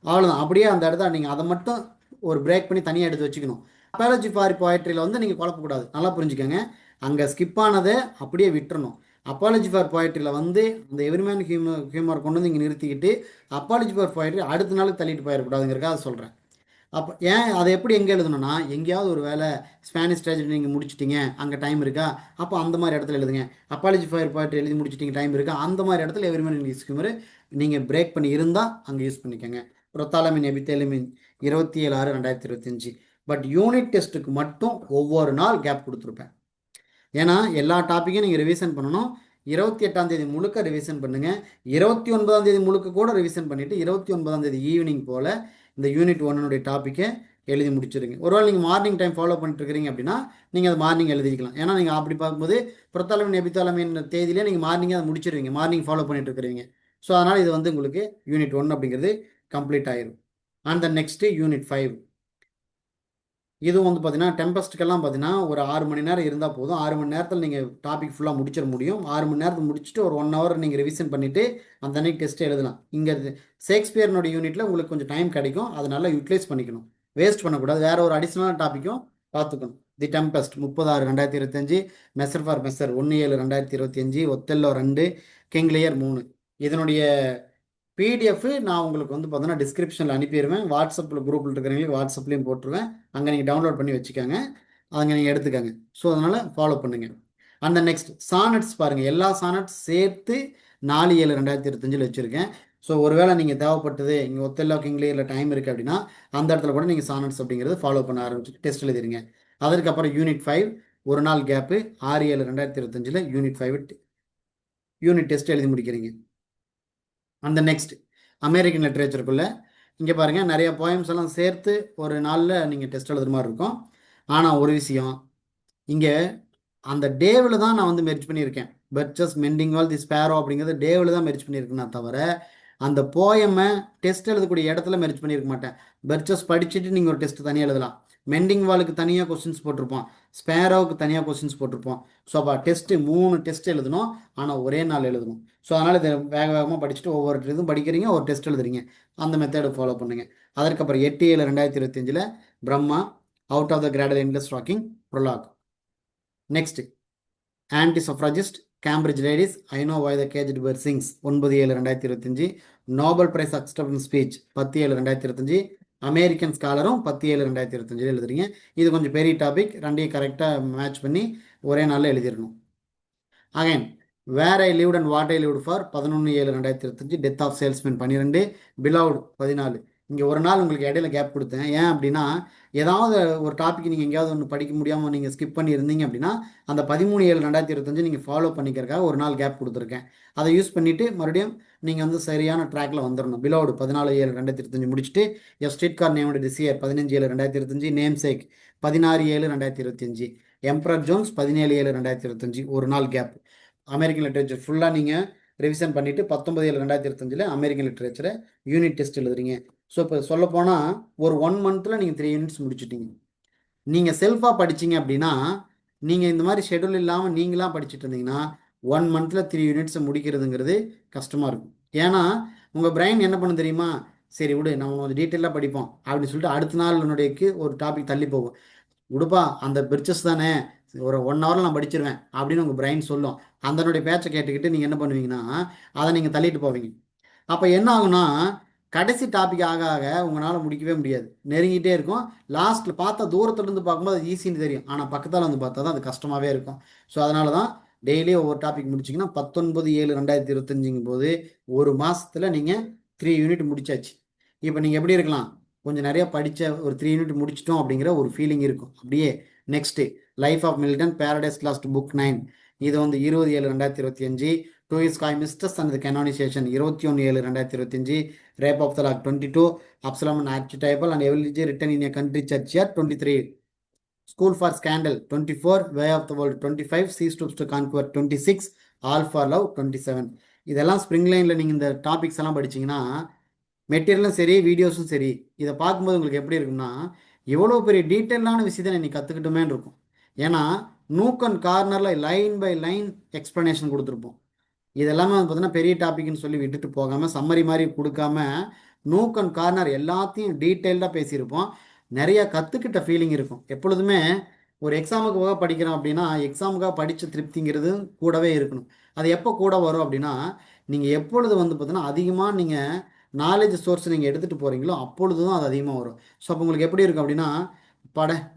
அவ்வளோதான், அப்படியே அந்த இடத்த நீங்கள் அதை மட்டும் ஒரு பிரேக் பண்ணி தனியாக எடுத்து வச்சுக்கணும். அப்பாலஜி ஃபார் போயட்ரியில் வந்து நீங்கள் குழப்பக்கூடாது, நல்லா புரிஞ்சுக்கோங்க. அங்கே ஸ்கிப் ஆனதை அப்படியே விட்டுறணும். அப்பாலஜி ஃபார் போயட்ரியில் வந்து அந்த எவ்ரிமேன் ஹியூமர் கொண்டு வந்து இங்கே நிறுத்திக்கிட்டு அப்பாலஜி ஃபார் போயட்ரி அடுத்த நாளுக்கு தள்ளிட்டு போயிடக்கூடாதுங்கிறக்காக சொல்கிறேன். அப்போ ஏன் அதை எப்படி எங்கே எழுதணும்னா, எங்கேயாவது ஒரு வேலை ஸ்பானிஷ் ட்ராஜடி நீங்கள் முடிச்சிட்டிங்க, அங்கே டைம் இருக்கா, அப்போ அந்த மாதிரி இடத்துல எழுதுங்க. அப்பாலஜி ஃபார் போய்ட்டு எழுதி முடிச்சிட்டிங்க, டைம் இருக்கா, அந்த மாதிரி இடத்துல எவ்ரிமேன் இங்கிலீஷ் ஹியூமர் நீங்கள் பிரேக் பண்ணி இருந்தால் அங்கே யூஸ் பண்ணிக்கோங்க. ரொத்தாலமின் எபித்தேலமின் 27/6/2025. பட் யூனிட் டெஸ்ட்டுக்கு மட்டும் ஒவ்வொரு நாள் கேப் கொடுத்துருப்பேன். ஏன்னா எல்லா டாப்பிக்கும் நீங்கள் ரிவிஷன் பண்ணணும். 28ஆம் தேதி முழுக்க ரிவிஷன் பண்ணுங்கள். 29ஆம் தேதி முழுக்க கூட ரிவிஷன் பண்ணிவிட்டு 29ஆம் தேதி ஈவினிங் போல் இந்த யூனிட் 1 டாப்பிக்கை எழுதி முடிச்சிருங்க. ஒருவேளை நீங்கள் மார்னிங் டைம் ஃபாலோ பண்ணிட்டு இருக்கிறீங்க அப்படின்னா நீங்கள் அது மார்னிங் எழுதிக்கலாம். ஏன்னா நீங்கள் அப்படி பார்க்கும்போது புறத்தலைவன் எபித்தலைவன் தேதியிலே நீங்கள் மார்னிங்கே அதை முடிச்சிருவீங்க, மார்னிங் ஃபாலோ பண்ணிட்டு இருக்கிறீங்க. ஸோ அதனால் இது வந்து உங்களுக்கு யூனிட் 1 அப்படிங்கிறது கம்ப்ளீட் ஆயிரும். And the next unit 5. இது வந்து பார்த்தீங்கன்னா டெம்பஸ்ட்டுக்கெல்லாம் பார்த்தீங்கன்னா ஒரு 6 மணி நேரம் இருந்தால் போதும். 6 மணி நேரத்தில் நீங்கள் டாபிக் ஃபுல்லாக முடிச்சிட முடியும். 6 மணி நேரத்தில் முடிச்சுட்டு ஒரு 1 ஹவர் நீங்கள் ரிவிஷன் பண்ணிவிட்டு அந்த அன்னைக்கு டெஸ்ட்டு எழுதலாம். இங்கே ஷேக்ஸ்பியர்னுடைய யூனிட்டில் உங்களுக்கு கொஞ்சம் டைம் கிடைக்கும், அதை நல்லா யூட்டிலைஸ் பண்ணிக்கணும், வேஸ்ட் பண்ணக்கூடாது. வேறு ஒரு அடிஷ்னலான டாப்பிக்கும் பார்த்துக்கணும். The Tempest 30/6/2025. Measure for measure 1/7/2025. Othello 2. King Lear 3. இதனுடைய பிடிஎஃப் நான் உங்களுக்கு வந்து பார்த்தீங்கன்னா டிஸ்கிரிப்ஷனில் அனுப்பிடுவேன். வாட்ஸ்அப்பில் குரூப்பில் இருக்கிறவங்களுக்கு வாட்ஸ்அப்லேயும் போட்டுருவேன். அங்கே நீங்கள் டவுன்லோட் பண்ணி வச்சுக்கோங்க, அங்கே நீங்கள் எடுத்துக்கோங்க. ஸோ அதனால் ஃபாலோ பண்ணுங்கள். அந்த நெக்ஸ்ட் சானட்ஸ் பாருங்கள், எல்லா சானட்ஸ் சேர்த்து 4/7/2025 வச்சுருக்கேன். ஸோ ஒருவேளை நீங்கள் தேவைப்பட்டது இங்கே ஒத்தெல்லா கிங்லி இல்லை டைம் இருக்குது அப்படின்னா அந்த இடத்துல கூட நீங்கள் சானட்ஸ் அப்படிங்கிறது ஃபாலோ பண்ண ஆரம்பிச்சுட்டு டெஸ்ட் எழுதிருங்க. அதற்கப்புறம் யூனிட் 5 ஒரு நாள் கேப்பு 6/7/2025 யூனிட் டெஸ்ட் எழுதி முடிக்கிறீங்க. அந்த நெக்ஸ்ட் அமெரிக்கன் லிட்ரேச்சருக்குள்ளே இங்கே பாருங்கள் நிறைய போயம்ஸ் எல்லாம் சேர்த்து ஒரு நாளில் நீங்கள் டெஸ்ட் எழுதுற மாதிரி இருக்கும். ஆனால் ஒரு விஷயம் இங்கே அந்த டேவில் தான் நான் வந்து மெர்ஜ் பண்ணியிருக்கேன். பர்ச்சஸ் மெண்டிங் வால் தி ஸ்பேரோ அப்படிங்கிறது டேவில் தான் மெர்ஜ் பண்ணியிருக்கேன்னா தவிர அந்த போயமை டெஸ்ட் எழுதக்கூடிய இடத்துல மெர்ஜ் பண்ணியிருக்க மாட்டேன். பர்ச்சஸ் படிச்சுட்டு நீங்கள் ஒரு டெஸ்ட் தனியாக எழுதலாம். மெண்டிங் வாலுக்கு தனியாக கொஸ்டின்ஸ் போட்டிருப்போம், ஸ்பேரோவுக்கு தனியாக கொஸ்டின்ஸ் போட்டிருப்போம். ஸோ அப்போ டெஸ்ட்டு 3 டெஸ்ட் எழுதணும், ஆனால் ஒரே நாள் எழுதணும். ஸோ அதனால் இதை வேக வேகமாக படிச்சுட்டு ஒவ்வொரு இதுவும் படிக்கிறீங்க, ஒரு டெஸ்ட் எழுதுறீங்க. அந்த மெத்தடை ஃபாலோ பண்ணுங்கள். அதற்கப்புறம் 8/7/2025 Brahma out of the cradle endless rocking prologue. Next anti suffragist Cambridge ladies I know why the caged bird sings 9/7/2025. Nobel prize acceptance speech 10/7/2025. American ஸ்காலரும் 10/7/2025 எழுதுறீங்க. இது கொஞ்சம் பெரிய டாபிக், ரெண்டையும் கரெக்டாக மேட்ச் பண்ணி ஒரே நாளில் எழுதிடணும். Again where I lived and what I lived for 11/7/2025. Death of salesman 12. Beloved 14. இங்கே ஒரு நாள் உங்களுக்கு இடையில கேப் கொடுத்தேன். ஏன் அப்படின்னா ஏதாவது ஒரு டாபிக் நீங்கள் எங்கேயாவது ஒன்று படிக்க முடியாமல் நீங்கள் ஸ்கிப் பண்ணி இருந்தீங்க அப்படின்னா அந்த 13/7/2025 நீங்கள் ஃபாலோ பண்ணிக்கிறக்காக ஒரு நாள் கேப் கொடுத்துருக்கேன். அதை யூஸ் பண்ணிவிட்டு மறுபடியும் நீங்கள் வந்து சரியான ட்ராக்கில் வந்துடணும். பிலவுட் 14/7/2025 முடிச்சுட்டு a streetcar named desire 15/7/2025. Namesake 16/7/2025. Emperor Jones 17/7/2025. ஒரு நாள் கேப். அமெரிக்கன் லிட்ரேச்சர் ஃபுல்லாக நீங்கள் ரிவிஷன் பண்ணிவிட்டு 19/7/2025 அமெரிக்கன் லிட்ரேச்சரை யூனிட் டெஸ்ட் எழுதுறீங்க. ஸோ இப்போ சொல்லப்போனால் ஒரு 1 மந்த்தில் நீங்கள் 3 யூனிட்ஸ் முடிச்சுட்டீங்க. நீங்கள் செல்ஃபாக படிச்சீங்க அப்படின்னா நீங்கள் இந்த மாதிரி ஷெடியூல் இல்லாமல் நீங்களாக படிச்சுட்டு இருந்தீங்கன்னா 1 மந்த்தில் 3 யூனிட்ஸை முடிக்கிறதுங்கிறது கஷ்டமாக இருக்கும். ஏன்னா உங்கள் பிரெயின் என்ன பண்ண தெரியுமா, சரி விடு நம்ம கொஞ்சம் டீட்டெயிலாக படிப்போம் அப்படின்னு சொல்லிட்டு அடுத்த நாள் என்னுடையக்கு ஒரு டாபிக் தள்ளி போகும். விடுப்பா அந்த பிரிச்சஸ் தானே ஒரு 1 ஹவரில் நான் படிச்சிருவேன் அப்படின்னு உங்கள் பிரெயின் சொல்லும். அதனுடைய பேச்சை கேட்டுக்கிட்டு நீங்கள் என்ன பண்ணுவீங்கன்னா அதை நீங்கள் தள்ளிட்டு போவீங்க. அப்போ என்ன ஆகுனா கடைசி டாபிக் ஆக ஆக உங்களால் முடிக்கவே முடியாது, நெருங்கிட்டே இருக்கும். லாஸ்ட்டில் பார்த்தா தூரத்துலேருந்து பார்க்கும்போது அது ஈஸின்னு தெரியும், ஆனால் பக்கத்தால் வந்து பார்த்தா தான் அது கஷ்டமாகவே இருக்கும். ஸோ அதனால தான் டெய்லியும் ஒவ்வொரு டாபிக் முடிச்சிங்கன்னா 19/7/2025 போது ஒரு மாதத்தில் நீங்கள் 3 யூனிட் முடிச்சாச்சு. இப்போ நீங்கள் எப்படி இருக்கலாம், கொஞ்சம் நிறைய படித்த ஒரு 3 யூனிட் முடிச்சிட்டோம் அப்படிங்கிற ஒரு ஃபீலிங் இருக்கும். அப்படியே next life of Milton Paradise Lost book 9 இது வந்து 20/7/2025. To his coy mistress and canonization 21/7/2025. Rape of the lock 22. Absalom and Achitophel and elegy written in a country churchyard 23. School for scandal 24. Way of the world 25. She stoops to conquer 26. All for love 27. இதெல்லாம் spring லைனில் நீங்கள் இந்த topics எல்லாம் படிச்சிங்கன்னா மெட்டீரியலும் சரி வீடியோஸும் சரி இதை பார்க்கும்போது உங்களுக்கு எப்படி இருக்குன்னா எவ்வளோ பெரிய டீட்டெயிலான விஷயத்தை நீ கற்றுக்கிட்டுமேன்னு இருக்கும். ஏன்னா நூக் அண்ட் கார்னரில் லைன் பை லைன் எக்ஸ்ப்ளனேஷன் கொடுத்துருப்போம். இதெல்லாமே வந்து பார்த்தீங்கன்னா பெரிய டாபிக்னு சொல்லி விட்டுட்டு போகாமல் சம்மரி மாதிரி கொடுக்காம நூக் அண்ட் கார்னர் எல்லாத்தையும் டீட்டெயில்டாக பேசியிருப்போம். நிறைய கற்றுக்கிட்ட ஃபீலிங் இருக்கும். எப்பொழுதுமே ஒரு எக்ஸாமுக்காக படிக்கிறோம் அப்படின்னா எக்ஸாமுக்காக படித்த திருப்திங்கிறது கூடவே இருக்கணும். அது எப்போ கூட வரும் அப்படின்னா நீங்கள் எப்பொழுது வந்து பார்த்தீங்கன்னா அதிகமாக நீங்கள் நாலேஜ் சோர்ஸ் நீங்கள் எடுத்துகிட்டு போகிறீங்களோ அப்பொழுது தான் அது அதிகமாக வரும். ஸோ அப்போ உங்களுக்கு எப்படி இருக்கும் அப்படின்னா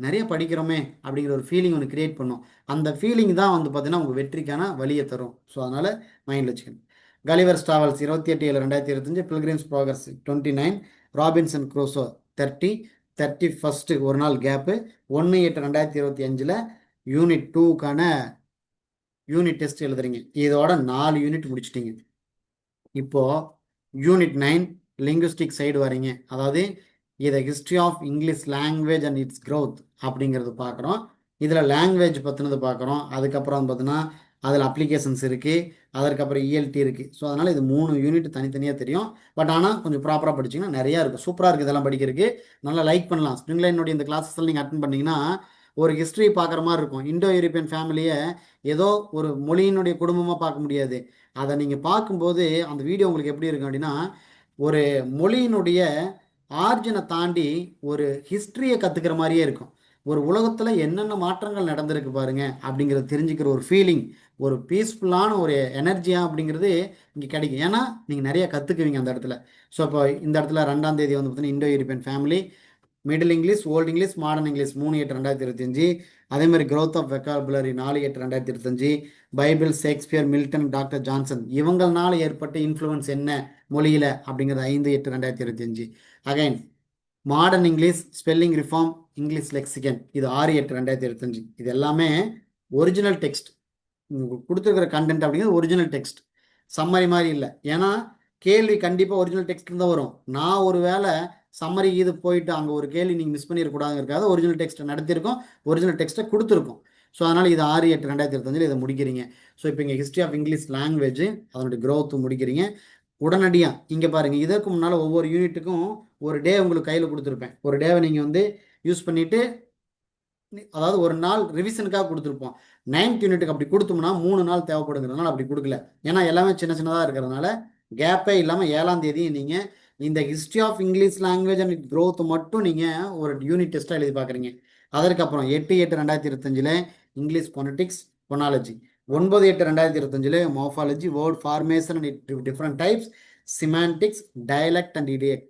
நிறைய படிக்கிறோமே அப்படிங்கிற ஒரு ஃபீலிங் ஒன்று கிரியேட் பண்ணும். அந்த ஃபீலிங் தான் வந்து பார்த்தீங்கன்னா உங்கள் வெற்றிக்கான வழியை தரும். ஸோ அதனால் மைண்டில் வச்சுக்கணும். Gulliver's travels 28/7/2025. Pilgrims progress 29. Robinson Crusoe 30. 31 ஒரு நாள் கேப்பு. 1/8/2025 யூனிட் 2க்கான யூனிட் டெஸ்ட் எழுதுறீங்க. இதோட 4 யூனிட் முடிச்சிட்டிங்க. இப்போது யூனிட் 9 லிங்குஸ்டிக் சைடு வரீங்க. அதாவது இதை history of English language and its growth அப்படிங்கிறது பார்க்குறோம். இதில் லாங்குவேஜ் பற்றினது பார்க்குறோம். அதுக்கப்புறம் பார்த்தீங்கன்னா அதில் அப்ளிகேஷன்ஸ் இருக்குது, அதற்கப்புறம் இஎல்டி இருக்குது. ஸோ அதனால் இது 3 யூனிட் தனித்தனியாக தெரியும். பட் ஆனால் கொஞ்சம் ப்ராப்பராக படிச்சிங்கன்னா நிறையா இருக்குது, சூப்பராக இருக்குது. இதெல்லாம் படிக்கிறதுக்கு நல்லா லைக் பண்ணலாம். ஸ்ப்ரிங் லைனுடைய இந்த கிளாஸஸ் நீங்கள் அட்டன் பண்ணிங்கன்னா ஒரு ஹிஸ்ட்ரி பார்க்குற மாதிரி இருக்கும். இண்டோ யூரோப்பியன் ஃபேமிலியை ஏதோ ஒரு மொழியினுடைய குடும்பமாக பார்க்க முடியாது. அதை நீங்கள் பார்க்கும்போது அந்த வீடியோ உங்களுக்கு எப்படி இருக்கும் அப்படின்னா ஒரு மொழியினுடைய ஆர்ஜினை தாண்டி ஒரு ஹிஸ்ட்ரியை கற்றுக்கிற மாதிரியே இருக்கும். ஒரு உலகத்தில் என்னென்ன மாற்றங்கள் நடந்திருக்கு பாருங்க அப்படிங்கிறத தெரிஞ்சுக்கிற ஒரு ஃபீலிங், ஒரு பீஸ்ஃபுல்லான ஒரு எனர்ஜியா அப்படிங்கிறது இங்கே கிடைக்கும். ஏன்னா நீங்கள் நிறைய கற்றுக்குவீங்க அந்த இடத்துல. ஸோ இப்போ இந்த இடத்துல 2ஆம் தேதி வந்து பார்த்தீங்கன்னா Indo European family, Middle English, Old English, Modern English 3/8/2025. அதே மாதிரி growth of vocabulary 4/8/2025. Bible, Shakespeare, Milton, doctor Johnson இவங்களால ஏற்பட்ட இன்ஃப்ளூயன்ஸ் என்ன மொழியில் அப்படிங்கிறது 5/8/2025. Again Modern English, spelling reform, English lexicon இது 6/8/2025. இது எல்லாமே ஒரிஜினல் டெக்ஸ்ட். கொடுத்துருக்கிற கண்டென்ட் அப்படிங்கிறது ஒரிஜினல் டெக்ஸ்ட், சம்மரி மாதிரி இல்லை. ஏன்னா கேள்வி கண்டிப்பாக ஒரிஜினல் டெக்ஸ்ட்டில் தான் வரும். நான் ஒரு வேளை சம்மரி இது போயிட்டு அங்கே ஒரு கேள்வி நீங்கள் மிஸ் பண்ணிடக்கூடாதுங்கிறதுக்காக ஒரிஜினல் டெக்ஸ்ட்டை நடத்தியிருக்கோம், ஒரிஜினல் டெக்ஸ்ட்டை கொடுத்துருக்கோம். ஸோ அதனால் இது 6/8/2025 இதை முடிக்கிறீங்க. ஸோ இப்போ இங்கே ஹிஸ்ட்ரி ஆஃப் இங்கிலீஷ் லாங்குவேஜ் அதனுடைய growth முடிக்கிறீங்க. உடனடியாக இங்கே பாருங்கள், இதற்கு முன்னால் ஒவ்வொரு யூனிட்டுக்கும் ஒரு டே உங்களுக்கு கையில் கொடுத்துருப்பேன். ஒரு டேவை நீங்கள் வந்து யூஸ் பண்ணிவிட்டு, அதாவது ஒரு நாள் ரிவிஷனுக்காக கொடுத்துருப்போம். 9th யூனிட்டுக்கு அப்படி கொடுத்தோம்னா 3 நாள் தேவைப்படுங்கிறதுனால அப்படி கொடுக்கல. ஏன்னா எல்லாமே சின்ன சின்னதாக இருக்கிறதுனால கேப்பே இல்லாமல் 7ஆம் தேதி நீங்கள் இந்த history of English language and growth மட்டும் நீங்கள் ஒரு யூனிட் டெஸ்ட்டாக எழுதி பார்க்குறீங்க. அதற்கப்புறம் 8/8/2025 English phonetics, phonology. 9/8/2025 morphology, word formation and different types, semantics, dialect and idiolect.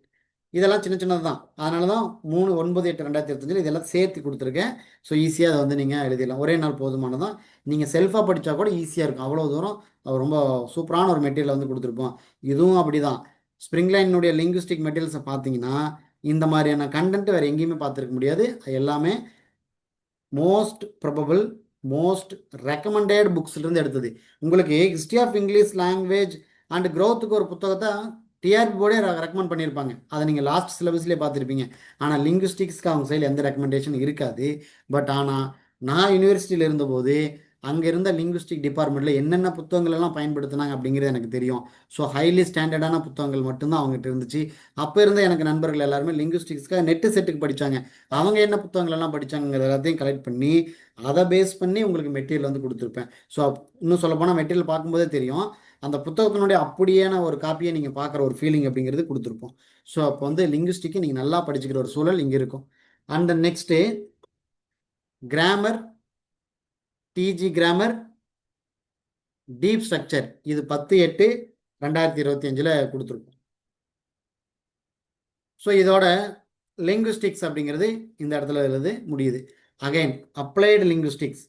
இதெல்லாம் சின்ன சின்னது தான். அதனால தான் 3/9/8/2025 இதெல்லாம் சேர்த்து கொடுத்துருக்கேன். ஸோ ஈஸியாக அதை வந்து நீங்கள் எழுதிடலாம். ஒரே நாள் போதுமானதான். நீங்கள் செல்ஃபாக படித்தா கூட ஈஸியாக இருக்கும். அவ்வளோ தூரம் ரொம்ப சூப்பரான ஒரு மெட்டீரியல் வந்து கொடுத்துருப்போம். இதுவும் அப்படி தான். ஸ்ப்ரிங்லைனுடைய லிங்குஸ்டிக் மெட்டீரியல்ஸை பார்த்தீங்கன்னா இந்த மாதிரியான கண்டென்ட் வேறு எங்கேயுமே பார்த்துருக்க முடியாது. எல்லாமே மோஸ்ட் ப்ரொபபிள், மோஸ்ட் ரெக்கமெண்டட் புக்ஸ்லேருந்து எடுத்தது. உங்களுக்கு history of English language and growthக்கு ஒரு புத்தகத்தை டிஆர்பி போர்டே ரெக்கமெண்ட் பண்ணியிருப்பாங்க. அதை நீங்கள் லாஸ்ட் சிலபஸ்லேயே பார்த்துருப்பீங்க. ஆனால் லிங்குஸ்டிக்ஸ்க்கு அவங்க சைடில் எந்த ரெக்கமெண்டேஷன் இருக்காது. பட் ஆனால் நான் யூனிவர்சிட்டியில் இருந்தபோது அங்கே இருந்த லிங்குஸ்டிக் டிபார்ட்மெண்ட்டில் என்னென்ன புத்தகங்கள் எல்லாம் பயன்படுத்தினாங்க அப்படிங்கிறது எனக்கு தெரியும். ஸோ ஹைலி ஸ்டாண்டர்டான புத்தகங்கள் மட்டும்தான் அவங்ககிட்ட இருந்துச்சு. அப்போ இருந்த எனக்கு நண்பர்கள் எல்லாருமே லிங்குஸ்டிக்ஸ்க்காக நெட்டு செட்டுக்கு படித்தாங்க. அவங்க என்ன புத்தகங்கள் எல்லாம் படித்தாங்கிறது எல்லாத்தையும் கலெக்ட் பண்ணி அதை பேஸ் பண்ணி உங்களுக்கு மெட்டீரியல் வந்து கொடுத்துருப்பேன். ஸோ இன்னும் சொல்லப்போனால் மெட்டீரியல் பார்க்கும்போதே தெரியும், அந்த புத்தகத்தினுடைய அப்படியான ஒரு காப்பியை நீங்கள் பார்க்குற ஒரு ஃபீலிங் அப்படிங்கிறது கொடுத்துருப்போம். ஸோ அப்போ வந்து லிங்குஸ்டிக்கை நீங்கள் நல்லா படிச்சுக்கிற ஒரு சூழல் இங்கே இருக்கும். And next grammar, TG grammar, deep structure இது 10/8/2025 கொடுத்துருக்கோம். ஸோ இதோட லிங்குஸ்டிக்ஸ் அப்படிங்கிறது இந்த இடத்துல எழுது முடியுது. Again applied linguistics.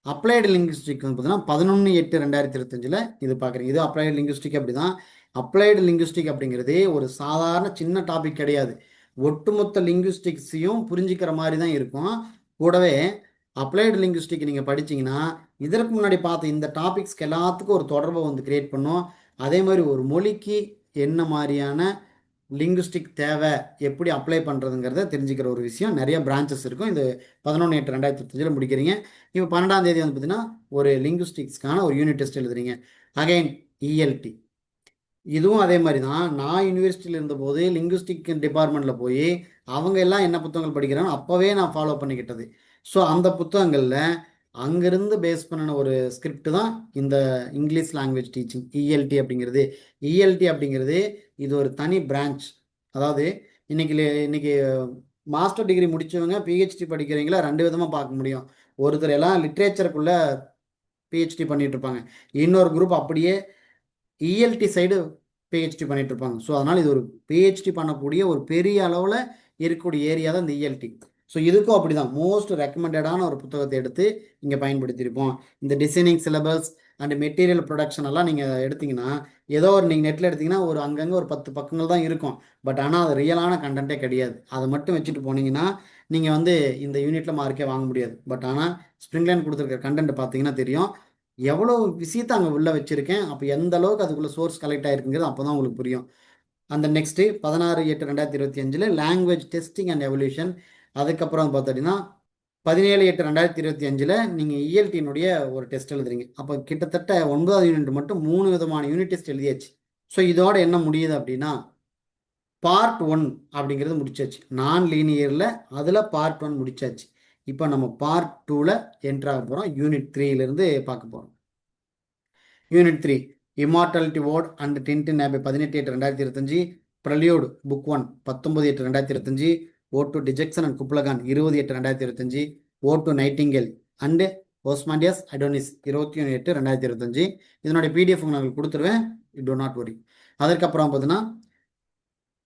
Applied linguistic வந்து பார்த்தீங்கன்னா 11/8/2025 இது பார்க்குறீங்க. இது அப்ளைடு லிங்குஸ்டிக் அப்படி தான். அப்ளைடு லிங்குஸ்டிக் அப்படிங்கிறது ஒரு சாதாரண சின்ன டாபிக் கிடையாது. ஒட்டுமொத்த லிங்குஸ்டிக்ஸையும் புரிஞ்சிக்கிற மாதிரி தான் இருக்கும். கூடவே அப்ளைடு லிங்குஸ்டிக் நீங்கள் படிச்சீங்கன்னா இதற்கு முன்னாடி பார்த்த இந்த டாபிக்ஸ்க்கு எல்லாத்துக்கும் ஒரு தொடர்பை வந்து கிரியேட் பண்ணும். அதே மாதிரி ஒரு மொழிக்கு என்ன மாதிரியான லிங்குஸ்டிக் தேவை, எப்படி அப்ளை பண்ணுறதுங்கிறத தெரிஞ்சுக்கிற ஒரு விஷயம். நிறைய பிரான்ச்சஸ் இருக்கும். இது 11/8/2025 முடிக்கிறீங்க. இப்போ 12ஆம் தேதி வந்து பார்த்தீங்கன்னா ஒரு லிங்குஸ்டிக்ஸ்க்கான ஒரு யூனிட் டெஸ்ட் எழுதுறீங்க. அகைன் இஎல்டி இதுவும் அதே மாதிரி தான். நான் யூனிவர்சிட்டியில் இருந்தபோது லிங்குஸ்டிக் டிபார்ட்மெண்ட்டில் போய் அவங்க எல்லாம் என்ன புத்தகங்கள் படிக்கிறாங்க அப்போவே நான் ஃபாலோ பண்ணிக்கிட்டது. ஸோ அந்த புத்தகங்களில் அங்கேருந்து பேஸ் பண்ணின ஒரு ஸ்கிரிப்ட் தான் இந்த இங்கிலீஷ் லாங்குவேஜ் டீச்சிங் இஎல்டி அப்படிங்கிறது. இஎல்டி அப்படிங்கிறது இது ஒரு தனி பிரான்ச். அதாவது இன்னைக்கு மாஸ்டர் டிகிரி முடித்தவங்க பிஹெச்டி படிக்கிறீங்களா 2 விதமாக பார்க்க முடியும். ஒருத்தர் எல்லாம் லிட்ரேச்சருக்குள்ளே பிஹெச்டி பண்ணிட்டு இருப்பாங்க, இன்னொரு குரூப் அப்படியே இஎல்டி சைடு பிஹெச்டி பண்ணிட்டு இருப்பாங்க. ஸோ அதனால் இது ஒரு பிஹெச்டி பண்ணக்கூடிய ஒரு பெரிய அளவில் இருக்கக்கூடிய ஏரியா தான் இந்த இஎல்டி. ஸோ இதுக்கும் அப்படி தான் மோஸ்ட் ரெக்கமெண்டடான ஒரு புத்தகத்தை எடுத்து இங்கே பயன்படுத்தியிருப்போம். இந்த designing syllabus and material production எல்லாம் நீங்கள் எடுத்திங்கன்னா ஏதோ ஒரு நீங்கள் நெட்டில் எடுத்திங்கன்னா ஒரு அங்கங்கே ஒரு 10 பக்கங்கள் தான் இருக்கும். பட் ஆனால் அது ரியலான கண்டென்ட்டே கிடையாது. அதை மட்டும் வச்சுட்டு போனீங்கன்னா நீங்கள் வந்து இந்த யூனிட்டில் மார்க்கே வாங்க முடியாது. பட் ஆனால் ஸ்ப்ரிங்லைன் கொடுத்துருக்க கண்டென்ட் பார்த்தீங்கன்னா தெரியும் எவ்வளோ விஷயத்தை அங்கே உள்ளே வச்சுருக்கேன். அப்போ எந்த அளவுக்கு அதுக்குள்ளே சோர்ஸ் கலெக்ட் ஆகிருக்குங்கிறது அப்போ தான் உங்களுக்கு புரியும். அந்த next 16/8/2025 language testing and evolution. அதுக்கப்புறம் பார்த்தீங்கன்னா 17/8/2025 நீங்கள் இஎல்டியினுடைய ஒரு டெஸ்ட் எழுதுறீங்க. அப்போ கிட்டத்தட்ட 9வது யூனிட் மட்டும் 3 விதமான யூனிட் டெஸ்ட் எழுதியாச்சு. ஸோ இதோட என்ன முடியுது அப்படின்னா பார்ட் 1 அப்படிங்கிறது முடிச்சாச்சு. நான் லீனியரில் அதில் பார்ட் 1 முடிச்சாச்சு. இப்போ நம்ம பார்ட் 2ல் என்ட்ராக போகிறோம். யூனிட் 3லேருந்து பார்க்க போகிறோம். Unit 3 immortality word and Tintern Abbey 18/8/2025. Prelude book 1 19/8/2025. Ode to dejection and Kubla Khan 20/8/2025, ode to nightingale and Ozymandias Adonais 21/8/2025. இதனுடைய பிடிஎஃப் நான் கொடுத்துருவேன், டோ நாட் வரி. அதற்கப்புறம் பார்த்தீங்கன்னா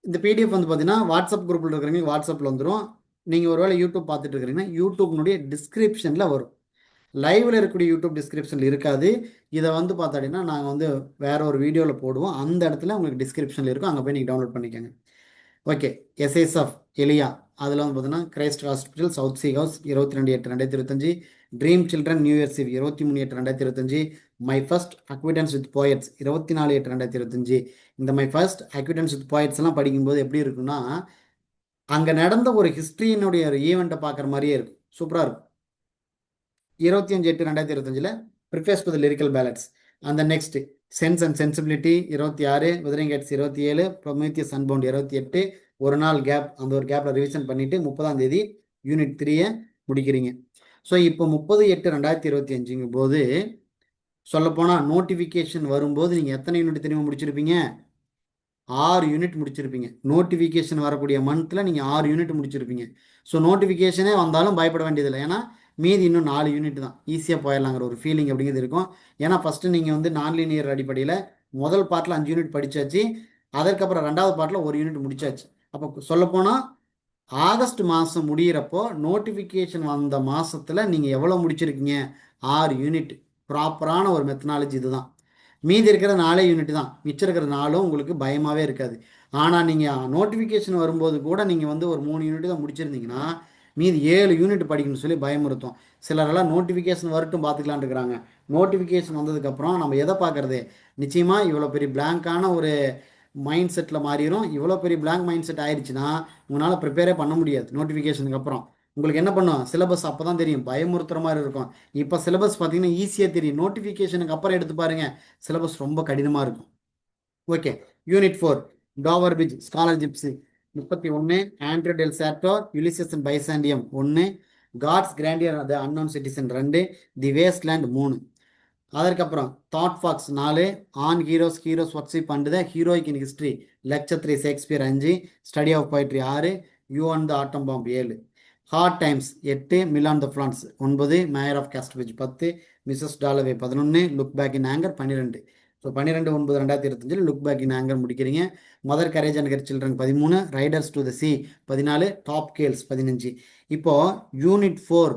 இந்த பிடிஎஃப் வந்து பார்த்தீங்கன்னா வாட்ஸ்அப் குரூப்பில் இருக்கிறவங்க வாட்ஸ்அப்பில் வந்துடும். நீங்கள் ஒருவேளை யூடியூப் பார்த்துட்டு இருக்கிறீங்கன்னா யூடியூப்னுடைய டிஸ்கிரிப்ஷனில் வரும். லைவில் இருக்கக்கூடிய யூடியூப் டிஸ்கிரிப்ஷனில் இருக்காது. இதை வந்து பார்த்தீங்கன்னா நாங்கள் வந்து வேற ஒரு வீடியோவில் போடுவோம், அந்த இடத்துல உங்களுக்கு டிஸ்கிரிப்ஷனில் இருக்கும், அங்கே போய் நீங்கள் டவுன்லோட் பண்ணிக்கோங்க. ஓகே, எஸ்எஸ்எஃப் எலியா அதில் வந்து பார்த்தீங்கன்னா Christ hospital South Sea House 22/8/2025, dream children New Year's Eve 23/8/2025, my first acquaintance with poets 24/8/2025. இந்த my first acquaintance with poets எல்லாம் படிக்கும்போது எப்படி இருக்குன்னா அங்கே நடந்த ஒரு ஹிஸ்ட்ரியினுடைய ஒரு ஈவெண்ட்டை பார்க்குற மாதிரியே இருக்கும், சூப்பராக இருக்கும். 25/8/2025 preface to the lyrical ballads. அந்த next sense and sensibility 26, Wuthering Heights 27, Prometheus unbound 28. ஒரு நாள் கேப், அந்த ஒரு கேப்பில் ரிவிஷன் பண்ணிவிட்டு 30ஆம் தேதி யூனிட் 3 முடிக்கிறீங்க. ஸோ இப்போ 30/8/2025 போது சொல்லப்போனால் நோட்டிஃபிகேஷன் வரும்போது நீங்கள் எத்தனை யூனிட் தெரியுமா முடிச்சிருப்பீங்க? 6 யூனிட் முடிச்சிருப்பீங்க. நோட்டிஃபிகேஷன் வரக்கூடிய மந்த்தில் நீங்கள் 6 யூனிட் முடிச்சிருப்பீங்க. ஸோ நோட்டிஃபிகேஷனே வந்தாலும் பயப்பட வேண்டியதில்லை, ஏன்னா மீதி இன்னும் 4 யூனிட் தான், ஈஸியாக போயிடலாங்கிற ஒரு ஃபீலிங் அப்படிங்கிறது இருக்கும். ஏன்னா ஃபஸ்ட்டு நீங்கள் வந்து நான்லீனியர் அடிப்படையில் முதல் பார்ட்டில் 5 யூனிட் படித்தாச்சு, அதற்கப்புறம் 2வது பார்ட்டில் 1 யூனிட் முடிச்சாச்சு. அப்போ சொல்லப்போனால் ஆகஸ்ட் மாதம் முடிகிறப்போ நோட்டிஃபிகேஷன் வந்த மாதத்தில் நீங்கள் எவ்வளோ முடிச்சிருக்கீங்க? 6 யூனிட். ப்ராப்பரான ஒரு மெத்தனாலஜி இதுதான். மீதி இருக்கிற 4 யூனிட் தான், மிச்சம் இருக்கிற 4 உங்களுக்கு பயமாகவே இருக்காது. ஆனால் நீங்கள் நோட்டிஃபிகேஷன் வரும்போது கூட நீங்கள் வந்து ஒரு 3 யூனிட் தான் முடிச்சிருந்தீங்கன்னா மீதி 7 யூனிட் படிக்கணும்னு சொல்லி பயமுறுத்தும். சிலரெல்லாம் நோட்டிஃபிகேஷன் வரட்டும் பார்த்துக்கலான் இருக்கிறாங்க. நோட்டிஃபிகேஷன் வந்ததுக்கப்புறம் நம்ம எதை பார்க்குறது? நிச்சயமாக இவ்வளோ பெரிய பிளாங்கான ஒரு மைண்ட் செட்டில் மாறிடும். இவ்வளோ பெரிய பிளாங்க் மைண்ட் செட் ஆயிடுச்சுன்னா உங்களால் ப்ரிப்பேரே பண்ண முடியாது. நோட்டிஃபிகேஷனுக்கு அப்புறம் உங்களுக்கு என்ன பண்ணும்? சிலபஸ் அப்போ தான் தெரியும், பயமுறுத்துற மாதிரி இருக்கும். இப்போ சிலபஸ் பார்த்தீங்கன்னா ஈஸியாக தெரியும், நோட்டிஃபிகேஷனுக்கு அப்புறம் எடுத்து பாருங்கள், சிலபஸ் ரொம்ப கடினமாக இருக்கும். Okay, unit 4 Dover bridge scholar gipsy 31, Andrew del Sarto Ulysses and Byzantium 1, God's grandeur the unknown citizen 2, the wasteland 3. அதற்கப்புறம் thought fox 4, on heroes worship and the heroic in history lecture 3 Shakespeare 5, study of poetry 6, you and the atom bomb 7, hard times 8, mill on the floss 9, mayor of Casterbridge 10, Mrs Dalloway 11, look back in anger 12. So 12/9/2025 look back in anger முடிக்கிறீங்க. Mother courage and her children 13, riders to the sea 14, top girls 15. இப்போது unit 4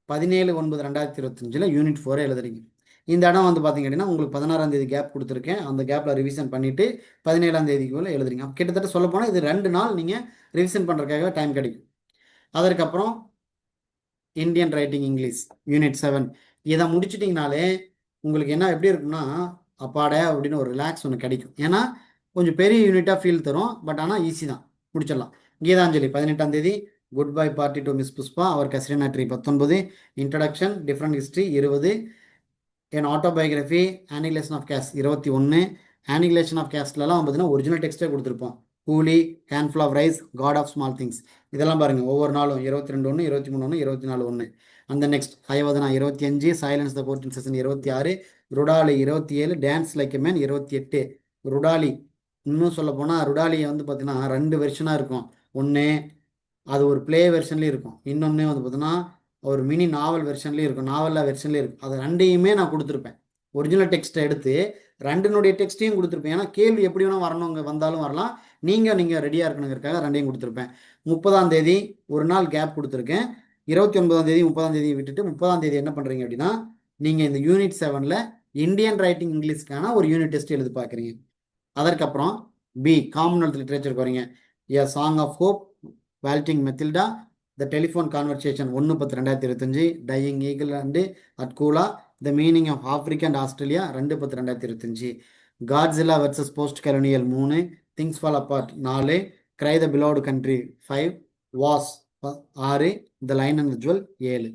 17/9/2025 unit 4 எழுதுறீங்க. இந்த இடம் வந்து பார்த்தீங்க அப்படின்னா உங்களுக்கு 16ஆம் தேதி கேப் கொடுத்துருக்கேன், அந்த கேப்பில் ரிவிஷன் பண்ணிவிட்டு 17ஆம் தேதிக்குள்ளே எழுதுறீங்க. கிட்டத்தட்ட சொல்ல போனால் இது 2 நாள் நீங்கள் ரிவிஷன் பண்ணுறதுக்காக டைம் கிடைக்கும். அதற்கப்புறம் இந்தியன் ரைட்டிங் இங்கிலீஷ் யூனிட் 7 இதை முடிச்சிட்டிங்கனாலே உங்களுக்கு என்ன எப்படி இருக்குன்னா அப்பாட அப்படின்னு ஒரு ரிலாக்ஸ் ஒன்று கிடைக்கும். ஏன்னா கொஞ்சம் பெரிய யூனிட்டாக ஃபீல் தரும், பட் ஆனால் ஈஸி தான், முடிச்சிடலாம். கீதாஞ்சலி 18ஆம் தேதி, goodbye party to miss Pushpa our casuarina tree 19, introduction different history 20, an autobiography annihilation of caste 21. Annihilation of கேஸ்ட்லலாம் பார்த்தீங்கன்னா ஒரிஜினல் டெக்ஸ்ட்டே கொடுத்துருப்போம். Coolie, handful of rice, God of small things, இதெல்லாம் பாருங்கள் ஒவ்வொரு நாளும் 22/1, 23/1, 24/1. அந்த next Hayavadana 25, silence the court in session 26, Rudali 27, dance like a man 28. Rudaali இன்னும் சொல்ல போனால் ருடாலியை வந்து பார்த்தீங்கன்னா 2 வெர்ஷனாக இருக்கும். ஒன்று அது ஒரு ப்ளே வெர்ஷன்லேயும் இருக்கும், இன்னொன்று வந்து பார்த்தீங்கன்னா ஒரு மினி நாவல் வெர்ஷன்லேயும் இருக்கும், நாவலில் வெர்ஷன்லேயும் இருக்கும். அது ரெண்டையுமே நான் கொடுத்துருப்பேன். ஒரிஜினல் டெக்ஸ்ட்டை எடுத்து ரெண்டுனுடைய டெக்ஸ்ட்டையும் கொடுத்துருப்பேன். ஏன்னா கேள்வி எப்படி வேணால் வரணுங்க, வந்தாலும் வரலாம், நீங்கள் ரெடியாக இருக்கணுங்கிறதுக்காக ரெண்டையும் கொடுத்துருப்பேன். 30ஆம் தேதி ஒரு நாள் கேப் கொடுத்துருக்கேன். 29ஆம் தேதி 30ஆம் தேதி விட்டுட்டு 30ஆம் தேதி என்ன பண்ணுறீங்க அப்படின்னா நீங்கள் இந்த யூனிட் 7ல் இந்தியன் ரைட்டிங் இங்கிலீஷ்க்கான ஒரு யூனிட் டெஸ்ட் எழுதி பார்க்குறீங்க. அதற்கப்புறம் பி காமன்வெல்த் லிட்ரேச்சருக்கு வரீங்க. A song of hope, Waltzing Matilda, the telephone conversation 1/10/2025, dying eagle and அட்கூலா, the meaning of Africa and Australia 2/10/2025, Godzilla versus post colonial 3, things fall apart 4, cry the beloved country 5, was 6, the lion and jewel 7,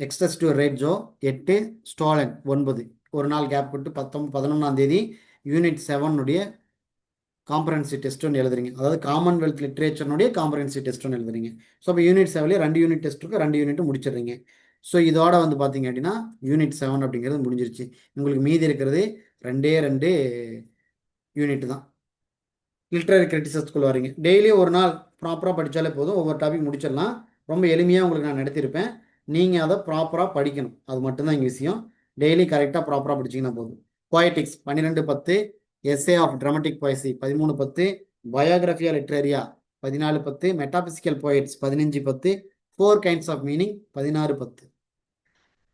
extras to red Joe 8, stolen 9. ஒரு நாள் gap விட்டு 11ஆம் தேதி unit 7 காம்பரன்சி test ஒன்று எழுதுறீங்க. அதாவது Commonwealth லிட்ரேச்சர்னுடைய காம்பரன்சி test ஒன்று எழுதுறீங்க. ஸோ அப்போ யூனிட் 7 2 யூனிட் டெஸ்ட் இருக்கும், 2 யூனிட் முடிச்சிடுறீங்க. ஸோ இதோட வந்து பார்த்தீங்க அப்படின்னா யூனிட் 7 அப்படிங்கிறது முடிஞ்சிருச்சு. உங்களுக்கு மீதி இருக்கிறது 2 யூனிட் தான். லிட்ரரி கிரிட்டிசிசத்துக்குள்ள வரீங்க. டெய்லி ஒரு நாள் ப்ராப்பராக படித்தாலே போதும், ஒவ்வொரு டாபிக் முடிச்சிடலாம். ரொம்ப எளிமையாக உங்களுக்கு நான் நடத்தியிருப்பேன். நீங்கள் அதை ப்ராப்பராக படிக்கணும், அது மட்டும்தான் இங்கே விஷயம். டெய்லி கரெக்டாக ப்ராப்பராக படிச்சிங்கன்னா போதும். Poetics 12:10, essay of dramatic poesy 13:10, Biographia Literaria 14:10, metaphysical poets 15:10, 4 kinds of meaning 16:10,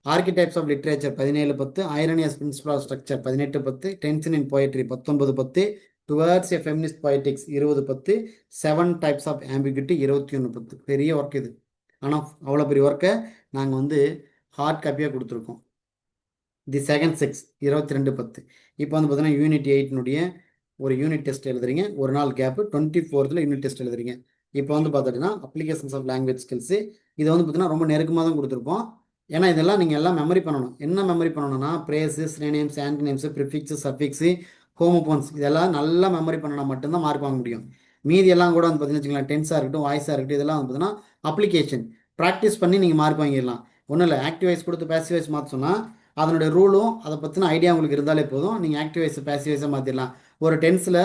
archetypes of literature 17:10, irony as principle of structure 18:10, tension in poetry 19:10, towards a feminist poetics 20:10, 7 types of ambiguity 21:10. பெரிய ஒர்க் இது. ஆனால் அவ்வளோ பெரிய ஒர்க்கை நாங்கள் வந்து ஹார்ட் காப்பியாக கொடுத்துருக்கோம். The second 6 22:10. இப்போ வந்து பார்த்தீங்கன்னா யூனிட் 8னுடைய ஒரு யூனிட் டெஸ்ட் எழுதுறீங்க, ஒரு நாள் கேப்பு. 24th யூனிட் டெஸ்ட் எழுதுறீங்க. இப்போ வந்து பார்த்துட்டிங்கன்னா அப்ளிகேஷன்ஸ் ஆஃப் லாங்குவேஜ் ஸ்கில்ஸு, இதை வந்து பார்த்தீங்கன்னா ரொம்ப நெருக்கமாக தான் கொடுத்துருப்போம். ஏன்னா இதெல்லாம் நீங்கள் எல்லாம் மெமரி பண்ணணும். என்ன மெமரி பண்ணணும்னா பிரேஸு, சினோனிம்ஸ், ஆன்டோனிம்ஸு, ப்ரிஃபிக்ஸு, சஃபிக்ஸு, ஹோமோபோன்ஸ், இதெல்லாம் நல்லா மெமரி பண்ணனா மட்டும்தான் மார்க் வாங்க முடியும். மீதி எல்லாம் கூட வந்து பார்த்தீங்கன்னு வச்சுக்கலாம், டென்ஸாக இருக்கட்டும், வாய்ஸாக இருக்கட்டும், இதெல்லாம் வந்து பார்த்தீங்கன்னா அப்ளிகேஷன் ப்ராக்டிஸ் பண்ணி நீங்கள் மார்க் வாங்கிடலாம். ஒன்றும் இல்லை, ஆக்டிவ் வாய்ஸ் கொடுத்து பேசிவ் வாய்ஸ் மாற்ற சொன்னால் அதனுடைய ரூலும் அதை பற்றின ஐடியா உங்களுக்கு இருந்தாலே போதும், நீங்கள் ஆக்டிவ் வாய்ஸ் பேசிவ் வாய்ஸாக மாற்றிடலாம். ஒரு டென்ஸில்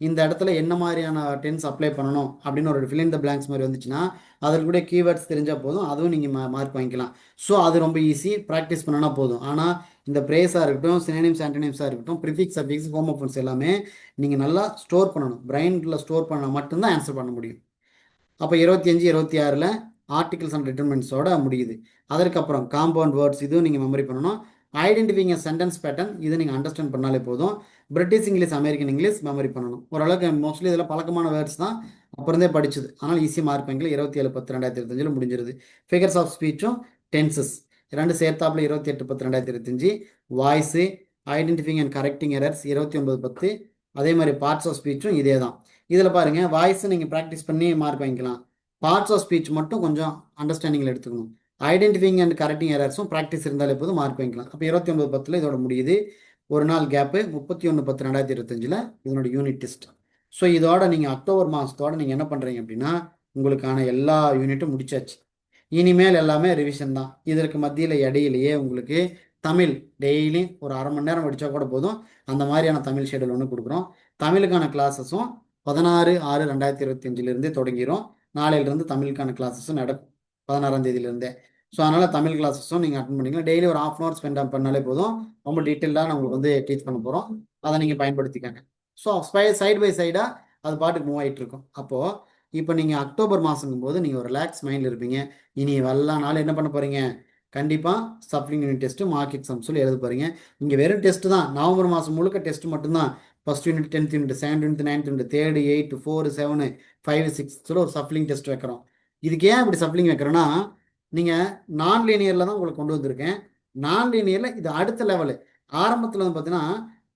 இந்த இடத்துல என்ன மாதிரியான டென்ஸ் அப்ளை பண்ணணும் அப்படின்னு ஒரு ஃபில் இன் த பிளாங்க்ஸ் மாதிரி வந்துச்சுன்னா அதில் கூட கீவேர்ட்ஸ் தெரிஞ்சால் போதும், அதுவும் நீங்கள் மார்க் வாங்கிக்கலாம். ஸோ அது ரொம்ப ஈஸி, ப்ராக்டிஸ் பண்ணனா போதும். ஆனால் இந்த பிரேஸாக இருக்கட்டும், சினோனிம்ஸ், ஆன்டோனிம்ஸாக இருக்கட்டும், ப்ரிஃபிக்ஸ், சஃபிக்ஸ், ஹோமோஃபோன்ஸ் எல்லாமே நீங்கள் நல்லா ஸ்டோர் பண்ணணும். பிரைனில் ஸ்டோர் பண்ணால் மட்டும்தான் ஆன்சர் பண்ண முடியும். அப்போ 25, 26ல் ஆர்டிகல்ஸ் அண்ட் டிட்டர்மெண்ட்ஸோட முடியுது. அதற்கப்புறம் காம்பவுண்ட் வேர்ட்ஸ், இதுவும் நீங்கள் மெமரி பண்ணணும். ஐடென்டிஃபைங் சென்டென்ஸ் பேட்டர்ன், இது நீங்கள் அண்டர்ஸ்டாண்ட் பண்ணாலே போதும். British English, American English memory பண்ணணும். ஓரளவுக்கு மோஸ்ட்லி இதில் பழக்கமான வேர்ட்ஸ் தான், அப்புறந்தே படிச்சது. ஆனால் ஈஸியாக மார்க் வாங்கிக்கலாம். 27/10/2025 முடிஞ்சிருது. ஃபிகர்ஸ் ஆஃப் ஸ்பீச்சும் டென்சஸ் ரெண்டு சேர்த்தாப்புல 28/10/2025. Voice, identifying and correcting errors 29/10. அதே மாதிரி பார்ட்ஸ் ஆஃப் ஸ்பீச்சும் இதே தான். இதில் பாருங்கள், வாய்ஸை நீங்கள் ப்ராக்டிஸ் பண்ணி மார்க் வாங்கிக்கலாம். பார்ட்ஸ் ஆஃப் ஸ்பீச் மட்டும் கொஞ்சம் அண்டர்ஸ்டாண்டிங்கில் எடுத்துக்கணும். ஐடென்டிஃபைங் அண்ட் கரெக்டிங் எரர்ஸும் ப்ராக்டிஸ் இருந்தாலே போதும், மார்க் வாங்கிக்கலாம். அப்போ 29/10 இதோட முடியுது. ஒரு நாள் கேப்பு. 31/10/2025 இதனோட யூனிட் டெஸ்ட். ஸோ இதோட நீங்கள் அக்டோபர் மாதத்தோட நீங்கள் என்ன பண்ணுறீங்க அப்படின்னா உங்களுக்கான எல்லா யூனிட்டும் முடிச்சாச்சு. இனிமேல் எல்லாமே ரிவிஷன் தான். இதற்கு மத்தியில் இடையிலேயே உங்களுக்கு தமிழ் டெய்லி ஒரு அரை மணி நேரம் படித்தா கூட போதும். அந்த மாதிரியான தமிழ் ஷெடியூல் ஒன்று கொடுக்குறோம். தமிழுக்கான கிளாஸஸும் 16/6/2025 தொடங்கிடும். நாளையிலிருந்து தமிழுக்கான கிளாஸஸும் நடக்கும், 16ஆம் தேதியிலிருந்தே. ஸோ அதனால் தமிழ் கிளாஸஸும் நீங்கள் அட்டன் பண்ணிக்கலாம். டெய்லி ஒரு ½ hour ஸ்பெண்ட் பண்ணாலே போதும். ரொம்ப டீட்டெயிலாக நான் உங்களுக்கு வந்து டீச் பண்ண போகிறோம். அதை நீங்கள் பயன்படுத்திக்கங்க. ஸோ சைடு பை சைடாக அது பாட்டுக்கு மூவ் ஆகிட்டு இருக்கும். அப்போது இப்போ நீங்கள் அக்டோபர் மாதங்கும் போது நீங்கள் ஒரு ரிலாக்ஸ் மைண்டில் இருப்பீங்க. இனி எல்லா நாளும் என்ன பண்ண போகிறீங்க, கண்டிப்பாக சப்ளிங் யூனிட் டெஸ்ட்டு, மார்க் எக்ஸாம் சொல்லி எழுத போகிறீங்க. இங்கே வெறும் டெஸ்ட்டு தான். நவம்பர் மாதம் முழுக்க டெஸ்ட் மட்டும்தான். First unit, 10th unit, 7th unit, 9th unit, 3rd, 8th, 4th, 7th, 5th, 6th ஒரு சப்ளிங் டெஸ்ட் வைக்கிறோம். இதுக்கு ஏன் இப்படி சப்ளிங் வைக்கிறோன்னா, நீங்கள் நான் லீனியரில் தான் உங்களுக்கு கொண்டு வந்திருக்கேன். நான் லீனியரில் இது அடுத்த லெவலு. ஆரம்பத்தில் வந்து பார்த்தீங்கன்னா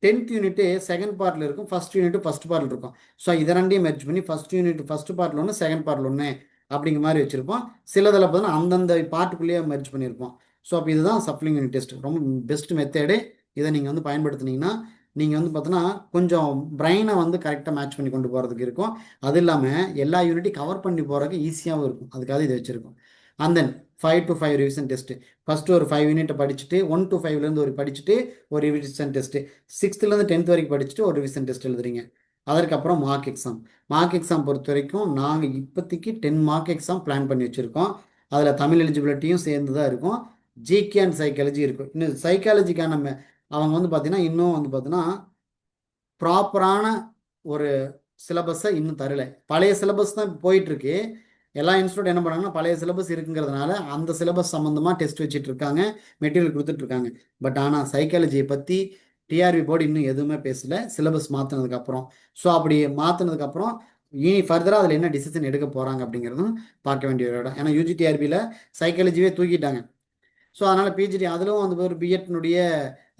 10th யூனிட்டு செகண்ட் பார்ட்டில் இருக்கும், ஃபர்ஸ்ட் யூனிட் ஃபர்ஸ்ட் பார்ட்டில் இருக்கும். ஸோ இதை ரெண்டையும் மெர்ஜ் பண்ணி ஃபர்ஸ்ட் யூனிட் ஃபர்ஸ்ட் பார்ட்டில் ஒன்று, செகண்ட் பார்ட்டில் ஒன்று அப்படிங்கிற மாதிரி வச்சுருப்போம். சிலதில் பார்த்தீங்கன்னா அந்தந்த பார்ட்டுக்குள்ளேயே மெர்ஜ் பண்ணியிருப்போம். ஸோ அப்போ இதுதான் சப்ளிங் யூனிட் டெஸ்ட். ரொம்ப பெஸ்ட் மெத்தேடு. இதை நீங்கள் வந்து பயன்படுத்தினீங்கன்னா நீங்கள் வந்து பார்த்தீங்கன்னா கொஞ்சம் பிரெயினை வந்து கரெக்டாக மேட்ச் பண்ணி கொண்டு போகிறதுக்கு இருக்கும். அது இல்லாமல் எல்லா யூனிட்டையும் கவர் பண்ணி போகிறதுக்கு ஈஸியாகவும் இருக்கும். அதுக்காக இதை வச்சுருக்கோம். And then 5 to 5 revision test. First ஒரு 5 யூனிட்டை படிச்சுட்டு 1 to 5லேருந்து ஒரு படிச்சுட்டு ஒரு ரிவிஷன் டெஸ்ட்டு. 6th-லேருந்து 10th வரைக்கும் படிச்சுட்டு ஒரு ரிவிஷன் டெஸ்ட் எழுதுறீங்க. அதற்கப்புறம் மார்க் எக்ஸாம். மார்க் எக்ஸாம் பொறுத்த வரைக்கும் நாங்கள் இப்போதைக்கு 10 மார்க் எக்ஸாம் பிளான் பண்ணி வச்சுருக்கோம். அதில் தமிழ் எலிஜிபிலிட்டியும் சேர்ந்து தான் இருக்கும். ஜிகே அண்ட் சைக்காலஜி இருக்கும். இன்னும் சைக்காலஜிக்கான அவங்க வந்து பார்த்தீங்கன்னா இன்னும் வந்து பார்த்தீங்கன்னா ப்ராப்பரான ஒரு சிலபஸை இன்னும் தரலை. பழைய சிலபஸ் தான் போயிட்டுருக்கு. எல்லா இன்ஸ்டியூட் என்ன பண்ணாங்கன்னா பழைய சிலபஸ் இருக்குங்கிறதுனால அந்த சிலபஸ் சம்மந்தமாக டெஸ்ட் வச்சுட்டு இருக்காங்க, மெட்டீரியல் கொடுத்துட்ருக்காங்க. பட் ஆனால் சைக்காலஜியை பற்றி டிஆர்பி போர்டு இன்னும் எதுவுமே பேசலை, சிலபஸ் மாற்றினதுக்கப்புறம். ஸோ அப்படி மாற்றினதுக்கப்புறம் இனி ஃபர்தராக அதில் என்ன டிசிஷன் எடுக்க போகிறாங்க அப்படிங்கிறதும் பார்க்க வேண்டிய ஒரு இடம். ஏன்னா யூஜிடிஆர்பியில் சைக்காலஜியே தூக்கிட்டாங்க. ஸோ அதனால் பிஜிடி அதிலும் வந்து ஒரு பிஎட்னுடைய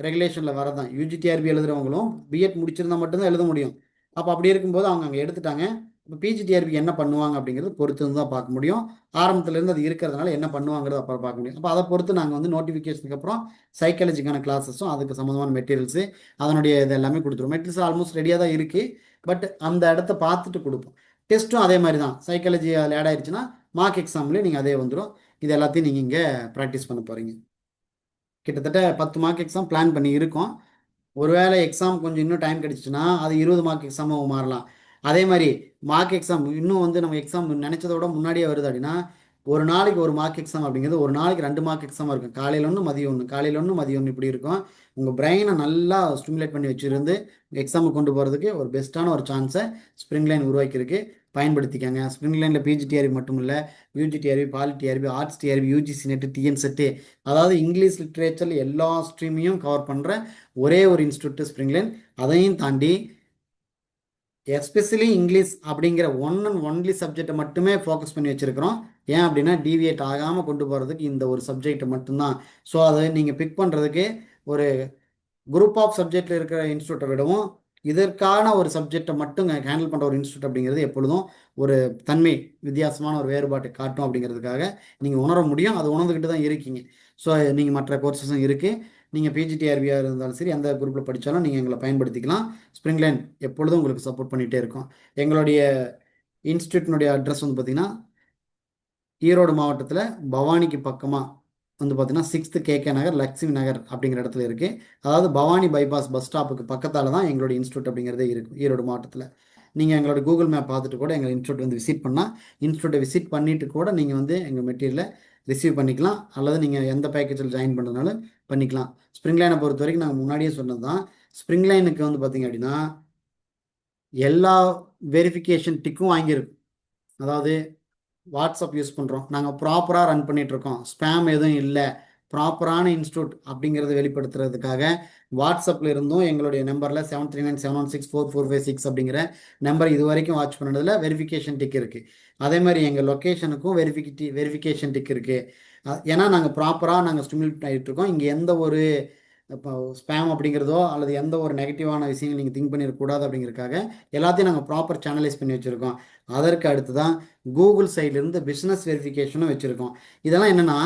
ரெகுலேஷனில் வரதான். யூஜிடிஆர்பி எழுதுகிறவங்களும் பிஎட் முடிச்சிருந்தா மட்டும்தான் எழுத முடியும். அப்போ அப்படி இருக்கும்போது அவங்க அங்கே எடுத்துட்டாங்க. இப்போ பிஜிடிஆர்பி என்ன பண்ணுவாங்க அப்படிங்கிறது பொறுத்து தான் பார்க்க முடியும். ஆரம்பத்துலேருந்து அது இருக்கிறதுனால என்ன பண்ணுவாங்கிறது அப்புறம் பார்க்க முடியும். அப்போ அதை பொறுத்து நாங்கள் வந்து நோட்டிஃபிகேஷனுக்கு அப்புறம் சைக்காலஜிக்கான கிளாஸஸும் அதுக்கு சம்மந்தமான மெட்டீரியல்ஸு அதனுடைய இது எல்லாமே கொடுத்துருவோம். மெட்டீரியல்ஸ் ஆல்மோஸ்ட் ரெடியாக தான் இருக்குது. பட் அந்த இடத்த பார்த்துட்டு கொடுப்போம். டெஸ்ட்டும் அதே மாதிரி தான். சைக்காலஜி அதில் ஆட் ஆயிடுச்சுன்னா மார்க் எக்ஸாம்லேயே நீங்கள் அதே வந்துடும். இது எல்லாத்தையும் நீங்கள் இங்கே ப்ராக்டிஸ் பண்ண போகிறீங்க. கிட்டத்தட்ட 10 மார்க் எக்ஸாம் பிளான் பண்ணி இருக்கோம். ஒருவேளை எக்ஸாம் கொஞ்சம் இன்னும் டைம் கிடச்சிச்சுன்னா அது 20 மார்க் எக்ஸாமாக மாறலாம். அதே மாதிரி மார்க் எக்ஸாம் இன்னும் வந்து நம்ம எக்ஸாம் நினச்சதை விட முன்னாடியே வருது அப்படின்னா ஒரு நாளைக்கு ஒரு மார்க் எக்ஸாம் அப்படிங்கிறது ஒரு நாளைக்கு 2 மார்க் எக்ஸாம் இருக்கும். காலையில் ஒன்று மதியம் ஒன்று, காலையில் ஒன்று மதியம் ஒன்று, இப்படி இருக்கும். உங்கள் பிரெயினை நல்லா ஸ்டிமுலேட் பண்ணி வச்சுருந்து எக்ஸாமுக்கு கொண்டு போகிறதுக்கு ஒரு பெஸ்ட்டான ஒரு சான்ஸை ஸ்ப்ரிங் லைன் உருவாக்கியிருக்கு. பயன்படுத்திக்கங்க. ஸ்ப்ரிங் லைனில் பிஜிடிஆர்பி மட்டும் இல்லை, UGTRB, polyTRB, arts TRB, UGC NET, TN SET, அதாவது இங்கிலீஷ் லிட்ரேச்சர் எல்லா ஸ்ட்ரீமையும் கவர் பண்ணுற ஒரே ஒரு இன்ஸ்டியூட் ஸ்ப்ரிங் லைன். அதையும் தாண்டி எஸ்பெஷலி இங்கிலீஷ் அப்படிங்கிற ஒன் அண்ட் ஒன்லி சப்ஜெக்டை மட்டுமே ஃபோக்கஸ் பண்ணி வச்சுருக்கிறோம். ஏன் அப்படின்னா டிவியேட் ஆகாமல் கொண்டு போகிறதுக்கு இந்த ஒரு சப்ஜெக்ட் மட்டும்தான். ஸோ அதை நீங்கள் பிக் பண்ணுறதுக்கு ஒரு குரூப் ஆஃப் சப்ஜெக்டில் இருக்கிற இன்ஸ்டியூட்டை விடவும் இதற்கான ஒரு சப்ஜெக்டை மட்டும் ஹேண்டில் பண்ணுற ஒரு இன்ஸ்டியூட் அப்படிங்கிறது எப்பொழுதும் ஒரு தன்மை, வித்தியாசமான ஒரு வேறுபாட்டை காட்டும். அப்படிங்கிறதுக்காக நீங்கள் உணர முடியும். அது உணர்ந்துக்கிட்டு தான் இருக்கீங்க. ஸோ நீங்கள் மற்ற கோர்சஸும் இருக்குது. நீங்கள் பிஜிடிஆர்பியாக இருந்தாலும் சரி, எந்த குரூப்பில் படித்தாலும் நீங்கள் எங்களை பயன்படுத்திக்கலாம். ஸ்ப்ரிங் லைன் எப்பொழுதும் உங்களுக்கு சப்போர்ட் பண்ணிகிட்டே இருக்கும். எங்களுடைய இன்ஸ்டியூட்டினுடைய அட்ரஸ் வந்து பார்த்திங்கன்னா ஈரோடு மாவட்டத்தில் பவானிக்கு பக்கமாக வந்து பார்த்தீங்கன்னா 6th KK நகர், லக்ஷ்மி நகர் அப்படிங்கிற இடத்துல இருக்குது. அதாவது பவானி பைபாஸ் பஸ் ஸ்டாப்புக்கு பக்கத்தால் தான் எங்களுடைய இன்ஸ்டியூட் அப்படிங்கிறதே இருக்குது ஈரோடு மாவட்டத்தில். நீங்கள் எங்களோட கூகுள் மேப் பார்த்துட்டு கூட எங்கள் இன்ஸ்டியூட் வந்து விசிட் பண்ணால், இன்ஸ்டியூட்டை விசிட் பண்ணிவிட்டு கூட நீங்கள் வந்து எங்கள் மெட்டீரியலை ரிசீவ் பண்ணிக்கலாம். அல்லது நீங்கள் எந்த பேக்கேஜில் ஜாயின் பண்ணுறதுனாலும் பண்ணிக்கலாம். ஸ்ப்ரிங் லைனை பொறுத்த வரைக்கும் நாங்கள் முன்னாடியே சொன்னது தான். ஸ்ப்ரிங் லைனுக்கு வந்து பார்த்திங்க அப்படின்னா எல்லா வெரிஃபிகேஷன் டிக்கும் வாங்கியிருக்கும். அதாவது வாட்ஸ்அப் யூஸ் பண்ணுறோம், நாங்கள் ப்ராப்பராக ரன் பண்ணிகிட்ருக்கோம், ஸ்பேம் எதுவும் இல்லை, ப்ராப்பரான இன்ஸ்டியூட் அப்படிங்கிறத வெளிப்படுத்துறதுக்காக வாட்ஸ்அப்பில் இருந்தும் எங்களுடைய நம்பரில் 7397164456 அப்படிங்கிற நம்பர் இது வரைக்கும் வாட்ச் பண்ணதில் வெரிஃபிகேஷன் டிக் இருக்குது. அதே மாதிரி எங்கள் லொக்கேஷனுக்கும் வெரிஃபிகேஷன் டிக் இருக்குது. ஏன்னா நாங்கள் ப்ராப்பராக நாங்கள் ஸ்டிமுலேட் ஆகிட்டுருக்கோம். இங்கே எந்த ஒரு இப்போ ஸ்பேம் அப்படிங்கிறதோ அல்லது எந்த ஒரு நெகட்டிவான விஷயங்கள் நீங்கள் திங்க் பண்ணிடக்கூடாது அப்படிங்கிறதுக்காக எல்லாத்தையும் நாங்கள் ப்ராப்பர் சேனலைஸ் பண்ணி வச்சுருக்கோம். அதற்கு அடுத்து தான் கூகுள் சைட்லேருந்து பிஸ்னஸ் வெரிஃபிகேஷனும் வச்சுருக்கோம். இதெல்லாம் என்னென்னா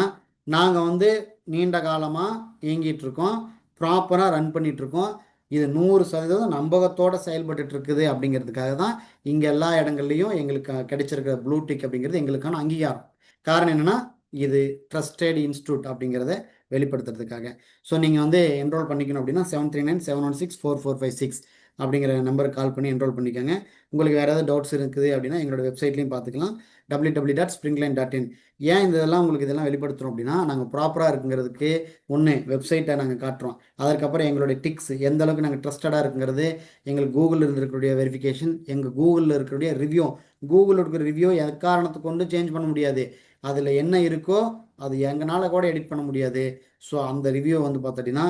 நாங்கள் வந்து நீண்ட காலமாக இயங்கிட்டுருக்கோம், ப்ராப்பராக ரன் பண்ணிகிட்ருக்கோம், இது 100% நம்பகத்தோடு செயல்பட்டு இருக்குது அப்படிங்கிறதுக்காக தான் இங்கே எல்லா இடங்கள்லையும் எங்களுக்கு கிடைச்சிருக்கிற ப்ளூ டிக் அப்படிங்கிறது எங்களுக்கான அங்கீகாரம். காரணம் என்னென்னா இது ட்ரஸ்டட் இன்ஸ்டியூட் அப்படிங்கிறத வெளிப்படுத்துறதுக்காக. ஸோ நீங்கள் வந்து என்ரோல் பண்ணிக்கணும் அப்படின்னா 7397164456 அப்படிங்கிற நம்பருக்கு கால் பண்ணி என்ரோல் பண்ணிக்கோங்க. உங்களுக்கு வேறு ஏதாவது டவுட்ஸ் இருக்குது அப்படின்னா எங்களோட வெப்சைட்லையும் பார்த்துக்கலாம், www.springline.in. ஏன் இதெல்லாம் உங்களுக்கு இதெல்லாம் வெளிப்படுத்துகிறோம் அப்படின்னா நாங்கள் ப்ராப்பராக இருக்குங்கிறதுக்கு ஒன்று வெப்சைட்டை நாங்கள் காட்டுறோம். அதற்கப்புறம் எங்களுடைய டிக்ஸ் எந்த அளவுக்கு நாங்கள் ட்ரஸ்டடாக இருக்குங்கிறது, எங்களுக்கு கூகுளில் இருக்கக்கூடிய வெரிஃபிகேஷன், எங்கள் கூகுளில் இருக்கக்கூடிய ரிவ்யூ. கூகுளில் இருக்கிற ரிவ்யூ எக்காரணத்தை கொண்டு சேஞ்ச் பண்ண முடியாது. அதில் என்ன இருக்கோ அது எங்களால் கூட எடிட் பண்ண முடியாது. ஸோ அந்த ரிவ்யூ வந்து பார்த்துட்டிங்கன்னா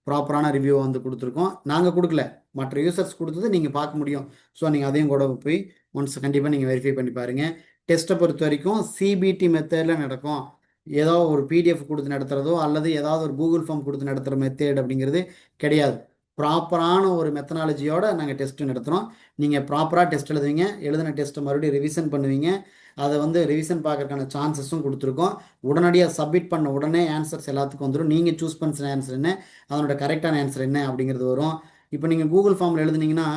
ப்ராப்பரான ரிவ்யூ வந்து கொடுத்துருக்கோம். நாங்கள் கொடுக்கல, மற்ற யூசர்ஸ் கொடுத்தது நீங்கள் பார்க்க முடியும். ஸோ நீங்கள் அதையும் கூட போய் ஒன்ஸ் கண்டிப்பாக நீங்கள் வெரிஃபை பண்ணி பாருங்கள். டெஸ்ட்டை பொறுத்த வரைக்கும் சிபிடி மெத்தடில் நடக்கும். ஏதோ ஒரு பிடிஎஃப் கொடுத்து நடத்துகிறதோ அல்லது ஏதாவது ஒரு கூகுள் ஃபார்ம் கொடுத்து நடத்துகிற மெத்தட் அப்படிங்கிறது கிடையாது. ப்ராப்பரான ஒரு மெத்தனாலஜியோடு நாங்கள் டெஸ்ட்டு நடத்துகிறோம். நீங்கள் ப்ராப்பராக டெஸ்ட் எழுதுவீங்க, எழுதின டெஸ்ட்டை மறுபடியும் ரிவிஷன் பண்ணுவீங்க. அதை வந்து ரிவிஷன் பார்க்கறதுக்கான சான்சஸும் கொடுத்துருக்கோம். உடனடியாக சப்மிட் பண்ண உடனே ஆன்சர்ஸ் எல்லாத்துக்கும் வந்துடும். நீங்கள் சூஸ் பண்ணுற ஆன்சர் என்ன, அதனோட கரெக்டான ஆன்சர் என்ன அப்படிங்கிறது வரும். இப்போ நீங்கள் கூகுள் ஃபார்மில் எழுதுனீங்கன்னா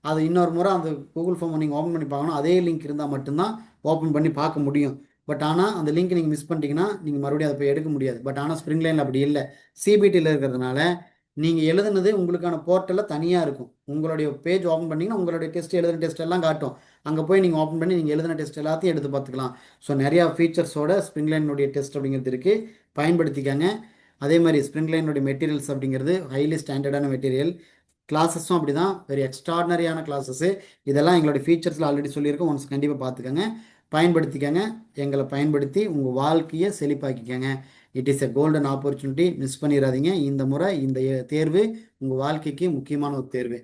அது இன்னொரு முறை அந்த கூகுள் ஃபார்மை நீங்கள் ஓப்பன் பண்ணி பார்க்கணும். அதே லிங்க் இருந்தால் மட்டும்தான் ஓப்பன் பண்ணி பார்க்க முடியும். பட் ஆனால் அந்த லிங்க் நீங்கள் மிஸ் பண்ணிட்டீங்கன்னா நீங்கள் மறுபடியும் அதை போய் எடுக்க முடியாது. பட் ஆனால் ஸ்ப்ரிங் லைனில் அப்படி இல்லை. சிபிடியில் இருக்கிறதுனால நீங்கள் எழுதுனது உங்களுக்கான போர்ட்டலில் தனியாக இருக்கும். உங்களுடைய பேஜ் ஓப்பன் பண்ணிங்கன்னா உங்களுடைய டெஸ்ட், எழுதுன டெஸ்ட் எல்லாம் காட்டும். அங்கே போய் நீங்கள் ஓப்பன் பண்ணி நீங்கள் எழுதின டெஸ்ட் எல்லாத்தையும் எடுத்து பார்த்துக்கலாம். ஸோ நிறையா ஃபீச்சர்ஸோட ஸ்ப்ரிங் லைனுடைய டெஸ்ட் அப்படிங்கிறது இருக்குது, பயன்படுத்திக்காங்க. அதே மாதிரி ஸ்ப்ரிங் லைனுடைய மெட்டீரியல்ஸ் அப்படிங்கிறது ஹைலி ஸ்டாண்டர்டான மெட்டீரியல். கிளாஸஸும் அப்படி தான், வெரி எக்ஸ்ட்ராடினரியான கிளாஸஸ்ஸு. இதெல்லாம் எங்களுடைய ஃபீச்சர்ஸில் ஆல்ரெடி சொல்லியிருக்கோம். ஒன்ஸ் கண்டிப்பாக பார்த்துக்கோங்க, பயன்படுத்திக்கங்க. எங்களை பயன்படுத்தி உங்கள் வாழ்க்கையை செழிப்பாக்கிக்கங்க. It is a golden opportunity, miss பண்ணிடாதீங்க. இந்த முறை இந்த தேர்வு உங்கள் வாழ்க்கைக்கு முக்கியமான ஒரு தேர்வு.